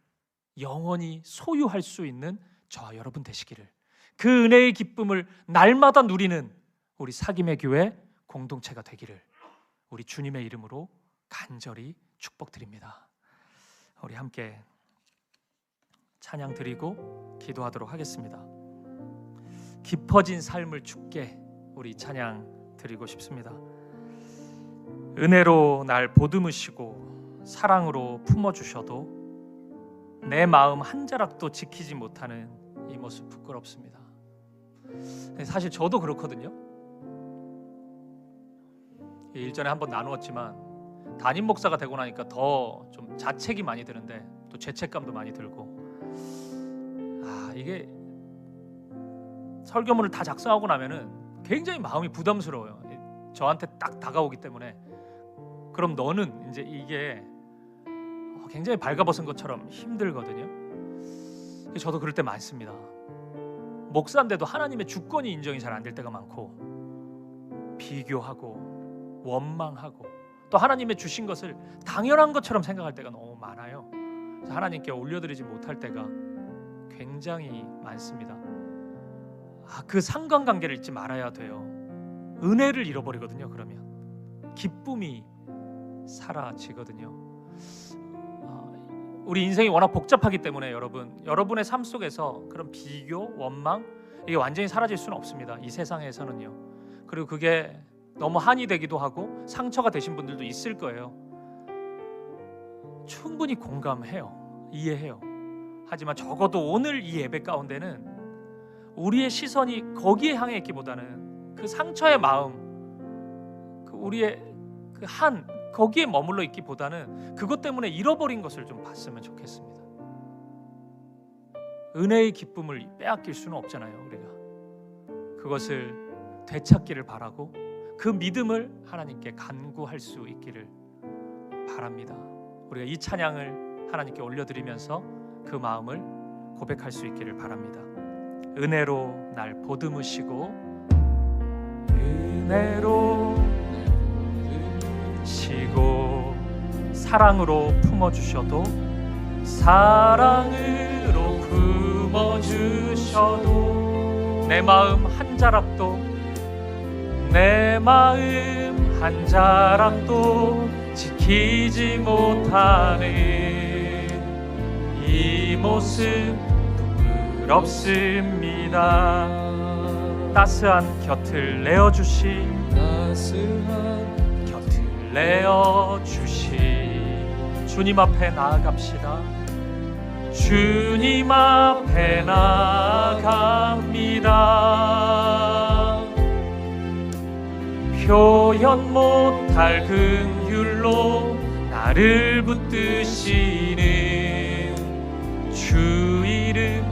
A: 영원히 소유할 수 있는 저와 여러분 되시기를, 그 은혜의 기쁨을 날마다 누리는 우리 사김의 교회 공동체가 되기를 우리 주님의 이름으로 간절히 축복드립니다. 우리 함께 찬양 드리고 기도하도록 하겠습니다. 깊어진 삶을 주께 우리 찬양 드리고 싶습니다. 은혜로 날 보듬으시고 사랑으로 품어주셔도 내 마음 한 자락도 지키지 못하는 이 모습 부끄럽습니다. 사실 저도 그렇거든요. 일전에 한번 나누었지만 담임 목사가 되고 나니까 더 좀 자책이 많이 드는데 또 죄책감도 많이 들고, 이게 설교문을 다 작성하고 나면은 굉장히 마음이 부담스러워요. 저한테 딱 다가오기 때문에. 그럼 너는 이제 이게 굉장히 발가벗은 것처럼 힘들거든요. 저도 그럴 때 많습니다. 목사인데도 하나님의 주권이 인정이 잘 안 될 때가 많고, 비교하고 원망하고 또 하나님의 주신 것을 당연한 것처럼 생각할 때가 너무 많아요. 그래서 하나님께 올려드리지 못할 때가 굉장히 많습니다. 그 상관관계를 잊지 말아야 돼요. 은혜를 잃어버리거든요. 그러면 기쁨이 사라지거든요. 우리 인생이 워낙 복잡하기 때문에 여러분의 삶 속에서 그런 비교, 원망 이게 완전히 사라질 수는 없습니다. 이 세상에서는요. 그리고 그게 너무 한이 되기도 하고 상처가 되신 분들도 있을 거예요. 충분히 공감해요. 이해해요. 하지만 적어도 오늘 이 예배 가운데는 우리의 시선이 거기에 향해 있기보다는 그 상처의 마음, 그 우리의 그 한 거기에 머물러 있기보다는 그것 때문에 잃어버린 것을 좀 봤으면 좋겠습니다. 은혜의 기쁨을 빼앗길 수는 없잖아요. 우리가 그것을 되찾기를 바라고 그 믿음을 하나님께 간구할 수 있기를 바랍니다. 우리가 이 찬양을 하나님께 올려드리면서 그 마음을 고백할 수 있기를 바랍니다. 은혜로 날 보듬으시고 은혜로 시고 사랑으로 품어주셔도 사랑으로 품어주셔도 내 마음 한 자락도 내 마음 한 자락도 지키지 못하는 이 모습 부끄럽습니다. 따스한 곁을 내어주신 주님 앞에 나아갑시다. 주님 앞에 나아갑니다. 표현 못할 긍휼로 나를 붙드시는 주 이름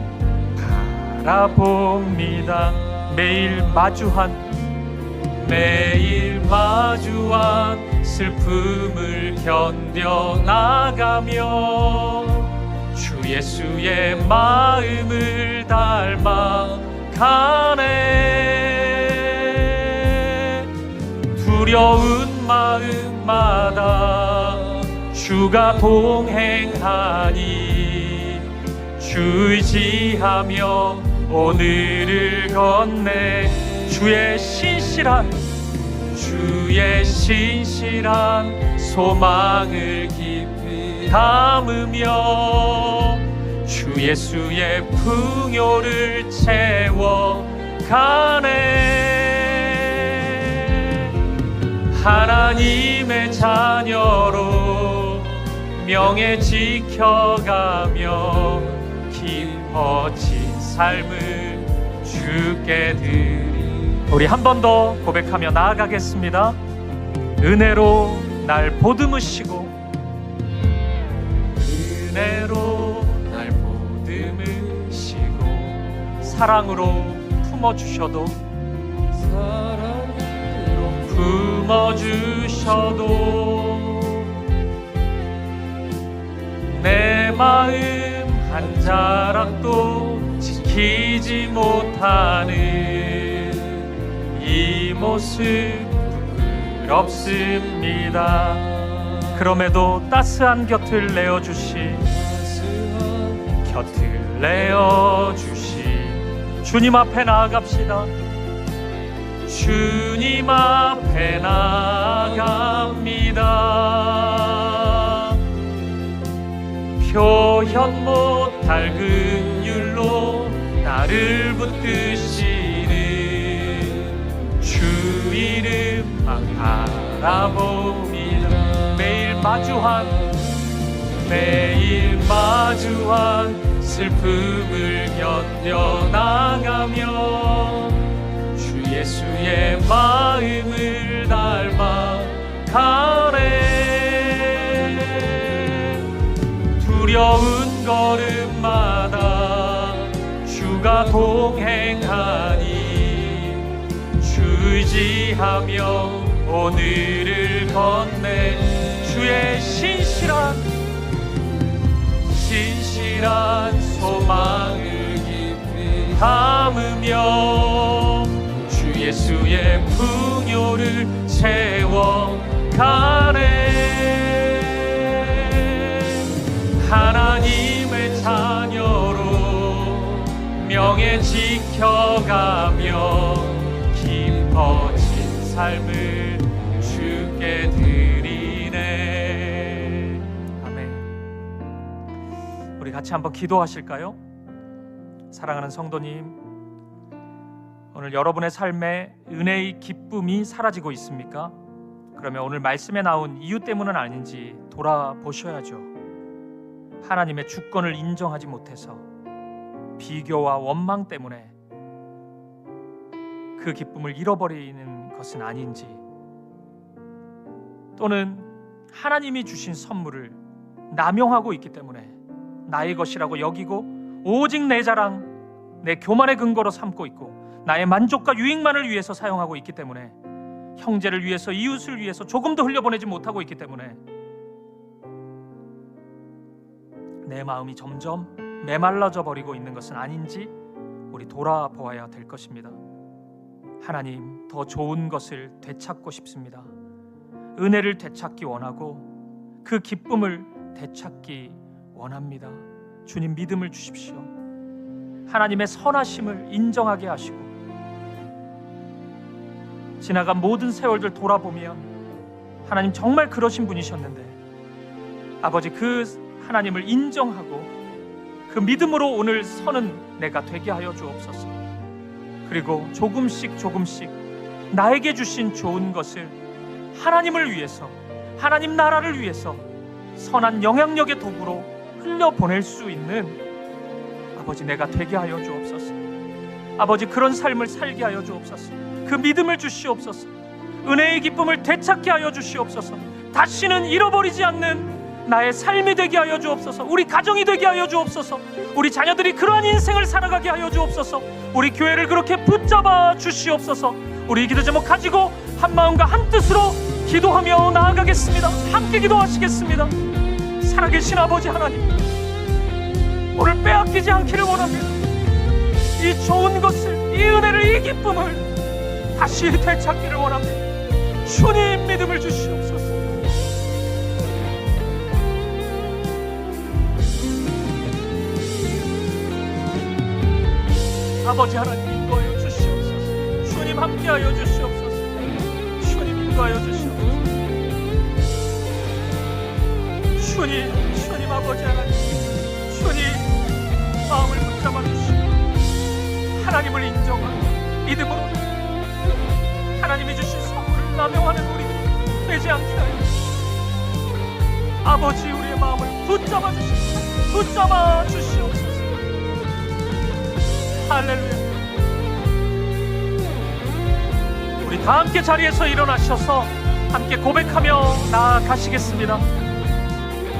A: 바라봅니다. 매일 마주한 슬픔을 견뎌나가며 주 예수의 마음을 닮아가네. 두려운 마음마다 주가 동행하니 주 의지하며 오늘을 건네 주의 신실한 소망을 깊이 담으며 주 예수의 풍요를 채워가네. 하나님의 자녀로 명예 지켜가며 깊어진 삶을 주께 드리. 우리 한 번 더 고백하며 나아가겠습니다. 은혜로 날 보듬으시고 은혜로 날 보듬으시고 사랑으로 품어주셔도 내 마음 한 자락도 지키지 못하는 이 모습 부끄럽습니다. 그럼에도 따스한 곁을 내어주신 주님 앞에 나아갑시다. 주님 앞에 나아갑니다. 표현 못할 긍휼로 나를 붙드시는 주 이름만 바라봅니다. 매일 마주한 슬픔을 견뎌나가며 주 예수의 마음을 닮아가네. 두려운 걸음마다 주가 동행하니 주 의지하며 오늘을 건네 주의 신실한 소망을 깊이 담으며 채워가며 주 예수의 풍요를 채워가네. 하나님의 자녀로 명예 지켜가며 깊어진 삶을 주께 드리네. 아멘. 우리 같이 한번 기도하실까요? 사랑하는 성도님, 오늘 여러분의 삶에 은혜의 기쁨이 사라지고 있습니까? 그러면 오늘 말씀에 나온 이유 때문은 아닌지 돌아보셔야죠. 하나님의 주권을 인정하지 못해서 비교와 원망 때문에 그 기쁨을 잃어버리는 것은 아닌지, 또는 하나님이 주신 선물을 남용하고 있기 때문에 나의 것이라고 여기고 오직 내 자랑, 내 교만의 근거로 삼고 있고 나의 만족과 유익만을 위해서 사용하고 있기 때문에, 형제를 위해서, 이웃을 위해서 조금도 흘려보내지 못하고 있기 때문에 내 마음이 점점 메말라져 버리고 있는 것은 아닌지 우리 돌아보아야 될 것입니다. 하나님, 더 좋은 것을 되찾고 싶습니다. 은혜를 되찾기 원하고 그 기쁨을 되찾기 원합니다. 주님, 믿음을 주십시오. 하나님의 선하심을 인정하게 하시고 지나간 모든 세월들 돌아보면 하나님 정말 그러신 분이셨는데, 아버지, 그 하나님을 인정하고 그 믿음으로 오늘 서는 내가 되게 하여 주옵소서. 그리고 조금씩 나에게 주신 좋은 것을 하나님을 위해서, 하나님 나라를 위해서 선한 영향력의 도구로 흘려보낼 수 있는 아버지, 내가 되게 하여 주옵소서. 아버지, 그런 삶을 살게 하여 주옵소서. 그 믿음을 주시옵소서. 은혜의 기쁨을 되찾게 하여 주시옵소서. 다시는 잃어버리지 않는 나의 삶이 되게 하여 주옵소서. 우리 가정이 되게 하여 주옵소서. 우리 자녀들이 그러한 인생을 살아가게 하여 주옵소서. 우리 교회를 그렇게 붙잡아 주시옵소서. 우리 기도 제목 가지고 한 마음과 한 뜻으로 기도하며 나아가겠습니다. 함께 기도하시겠습니다. 살아계신 아버지 하나님, 오늘 빼앗기지 않기를 원합니다. 이 좋은 것을, 이 은혜를, 이 기쁨을 다시 되찾기를 원합니다. 주님, 믿음을 주시옵소서. 아버지 하나님, 인도하여 주시옵소서. 주님, 함께하여 주시옵소서. 주님, 인도하여 주시옵소서. 주님 아버지 하나님, 주님 마음을 붙잡아 주시고 하나님을 인정하고 믿음으로 하나님이 주신 선물을 남용하는 우리들이 되지 않게 하여 주시옵소서. 아버지, 우리의 마음을 붙잡아 주시옵소서. 할렐루야. 우리 다 함께 자리에서 일어나셔서 함께 고백하며 나아가시겠습니다.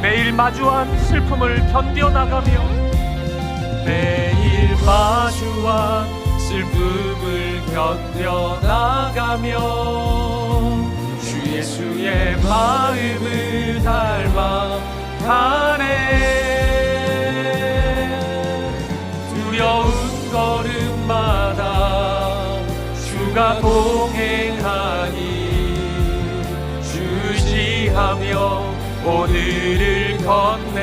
A: 매일 마주한 슬픔을 견뎌나가며, 매일 마주한 슬픔을 견뎌나가며 주 예수의 마음을 닮아가네. 두려운 걸음마다 주가 동행하니 주지하며 오늘을 건네.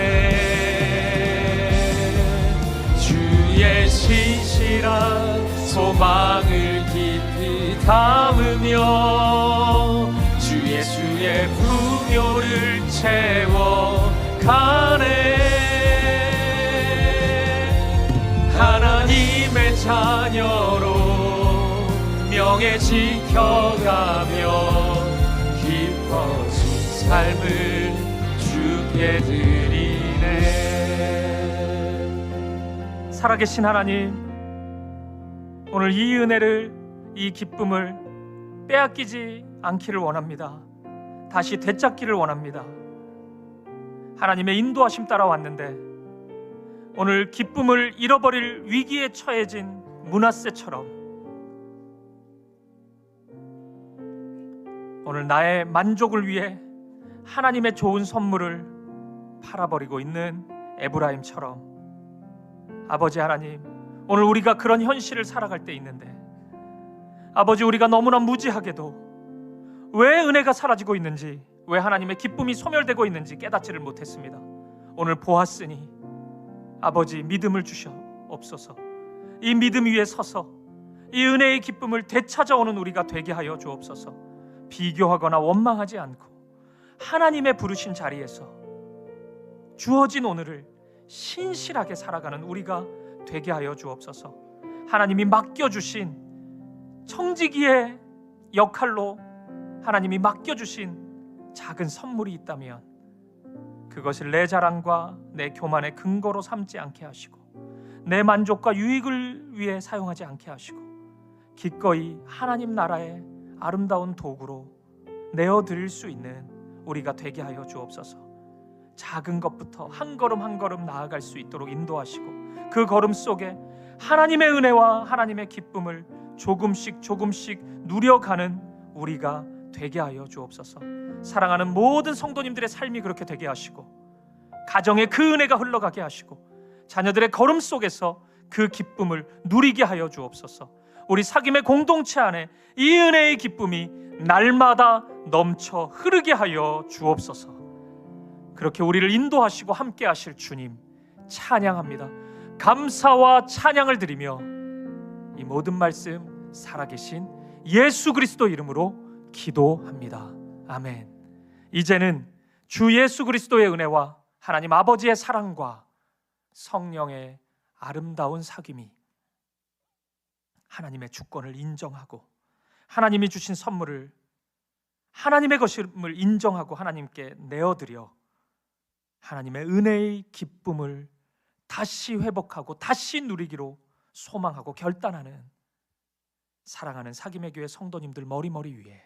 A: 주의 신실한 소망을 깊이 담으며 주 예수의 풍요를 채워가네. 하나님의 자녀로 명예 지켜가며 깊어진 삶을 주께 드리네. 살아계신 하나님, 오늘 이 은혜를, 이 기쁨을 빼앗기지 않기를 원합니다. 다시 되찾기를 원합니다. 하나님의 인도하심 따라 왔는데 오늘 기쁨을 잃어버릴 위기에 처해진 므낫세처럼 오늘 나의 만족을 위해 하나님의 좋은 선물을 팔아버리고 있는 에브라임처럼, 아버지 하나님, 오늘 우리가 그런 현실을 살아갈 때 있는데, 아버지, 우리가 너무나 무지하게도 왜 은혜가 사라지고 있는지, 왜 하나님의 기쁨이 소멸되고 있는지 깨닫지를 못했습니다. 오늘 보았으니 아버지, 믿음을 주시옵소서. 이 믿음 위에 서서 이 은혜의 기쁨을 되찾아오는 우리가 되게 하여 주옵소서. 비교하거나 원망하지 않고 하나님의 부르신 자리에서 주어진 오늘을 신실하게 살아가는 우리가 되게 하여 주옵소서. 하나님이 맡겨주신 청지기의 역할로 하나님이 맡겨주신 작은 선물이 있다면 그것을 내 자랑과 내 교만의 근거로 삼지 않게 하시고, 내 만족과 유익을 위해 사용하지 않게 하시고, 기꺼이 하나님 나라의 아름다운 도구로 내어드릴 수 있는 우리가 되게 하여 주옵소서. 작은 것부터 한 걸음 한 걸음 나아갈 수 있도록 인도하시고, 그 걸음 속에 하나님의 은혜와 하나님의 기쁨을 조금씩 조금씩 누려가는 우리가 되게 하여 주옵소서. 사랑하는 모든 성도님들의 삶이 그렇게 되게 하시고, 가정에 그 은혜가 흘러가게 하시고, 자녀들의 걸음 속에서 그 기쁨을 누리게 하여 주옵소서. 우리 사귐의 공동체 안에 이 은혜의 기쁨이 날마다 넘쳐 흐르게 하여 주옵소서. 그렇게 우리를 인도하시고 함께 하실 주님 찬양합니다. 감사와 찬양을 드리며 이 모든 말씀 살아계신 예수 그리스도 이름으로 기도합니다. 아멘. 이제는 주 예수 그리스도의 은혜와 하나님 아버지의 사랑과 성령의 아름다운 사귐이, 하나님의 주권을 인정하고 하나님이 주신 선물을 하나님의 것임을 인정하고 하나님께 내어드려 하나님의 은혜의 기쁨을 다시 회복하고 다시 누리기로 소망하고 결단하는 사랑하는 사귐의 교회 성도님들 머리머리 위에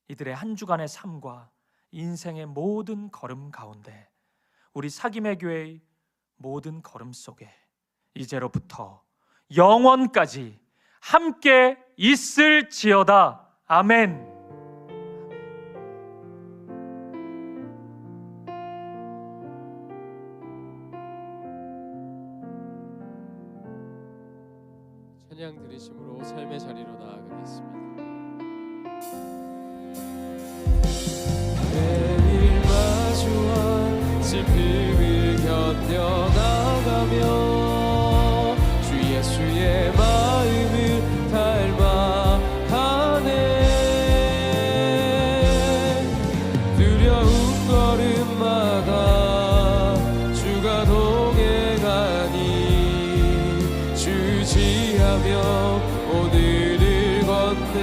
A: 이들의 한 주간의 삶과 인생의 모든 걸음 가운데 우리 사귐의 교회의 모든 걸음 속에 이제로부터 영원까지 함께 있을지어다. 아멘.
D: 찬양 들으심으로 삶의 자리로 나아가겠습니다. 매일 마주한 슬픔을 견뎌나가며 주 예수의 마음을 닮아가네. 두려운 걸음마다 주가 동행하니 주지하며 오늘을 걷네.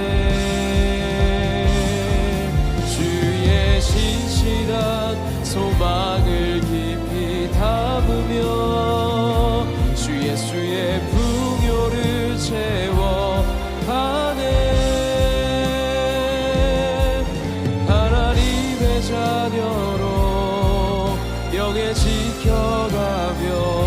D: 주의 신실한 소망을 깊이 담으며 주 예수의 풍요를 채워가네. 하나님의 자녀로 영에 지켜가며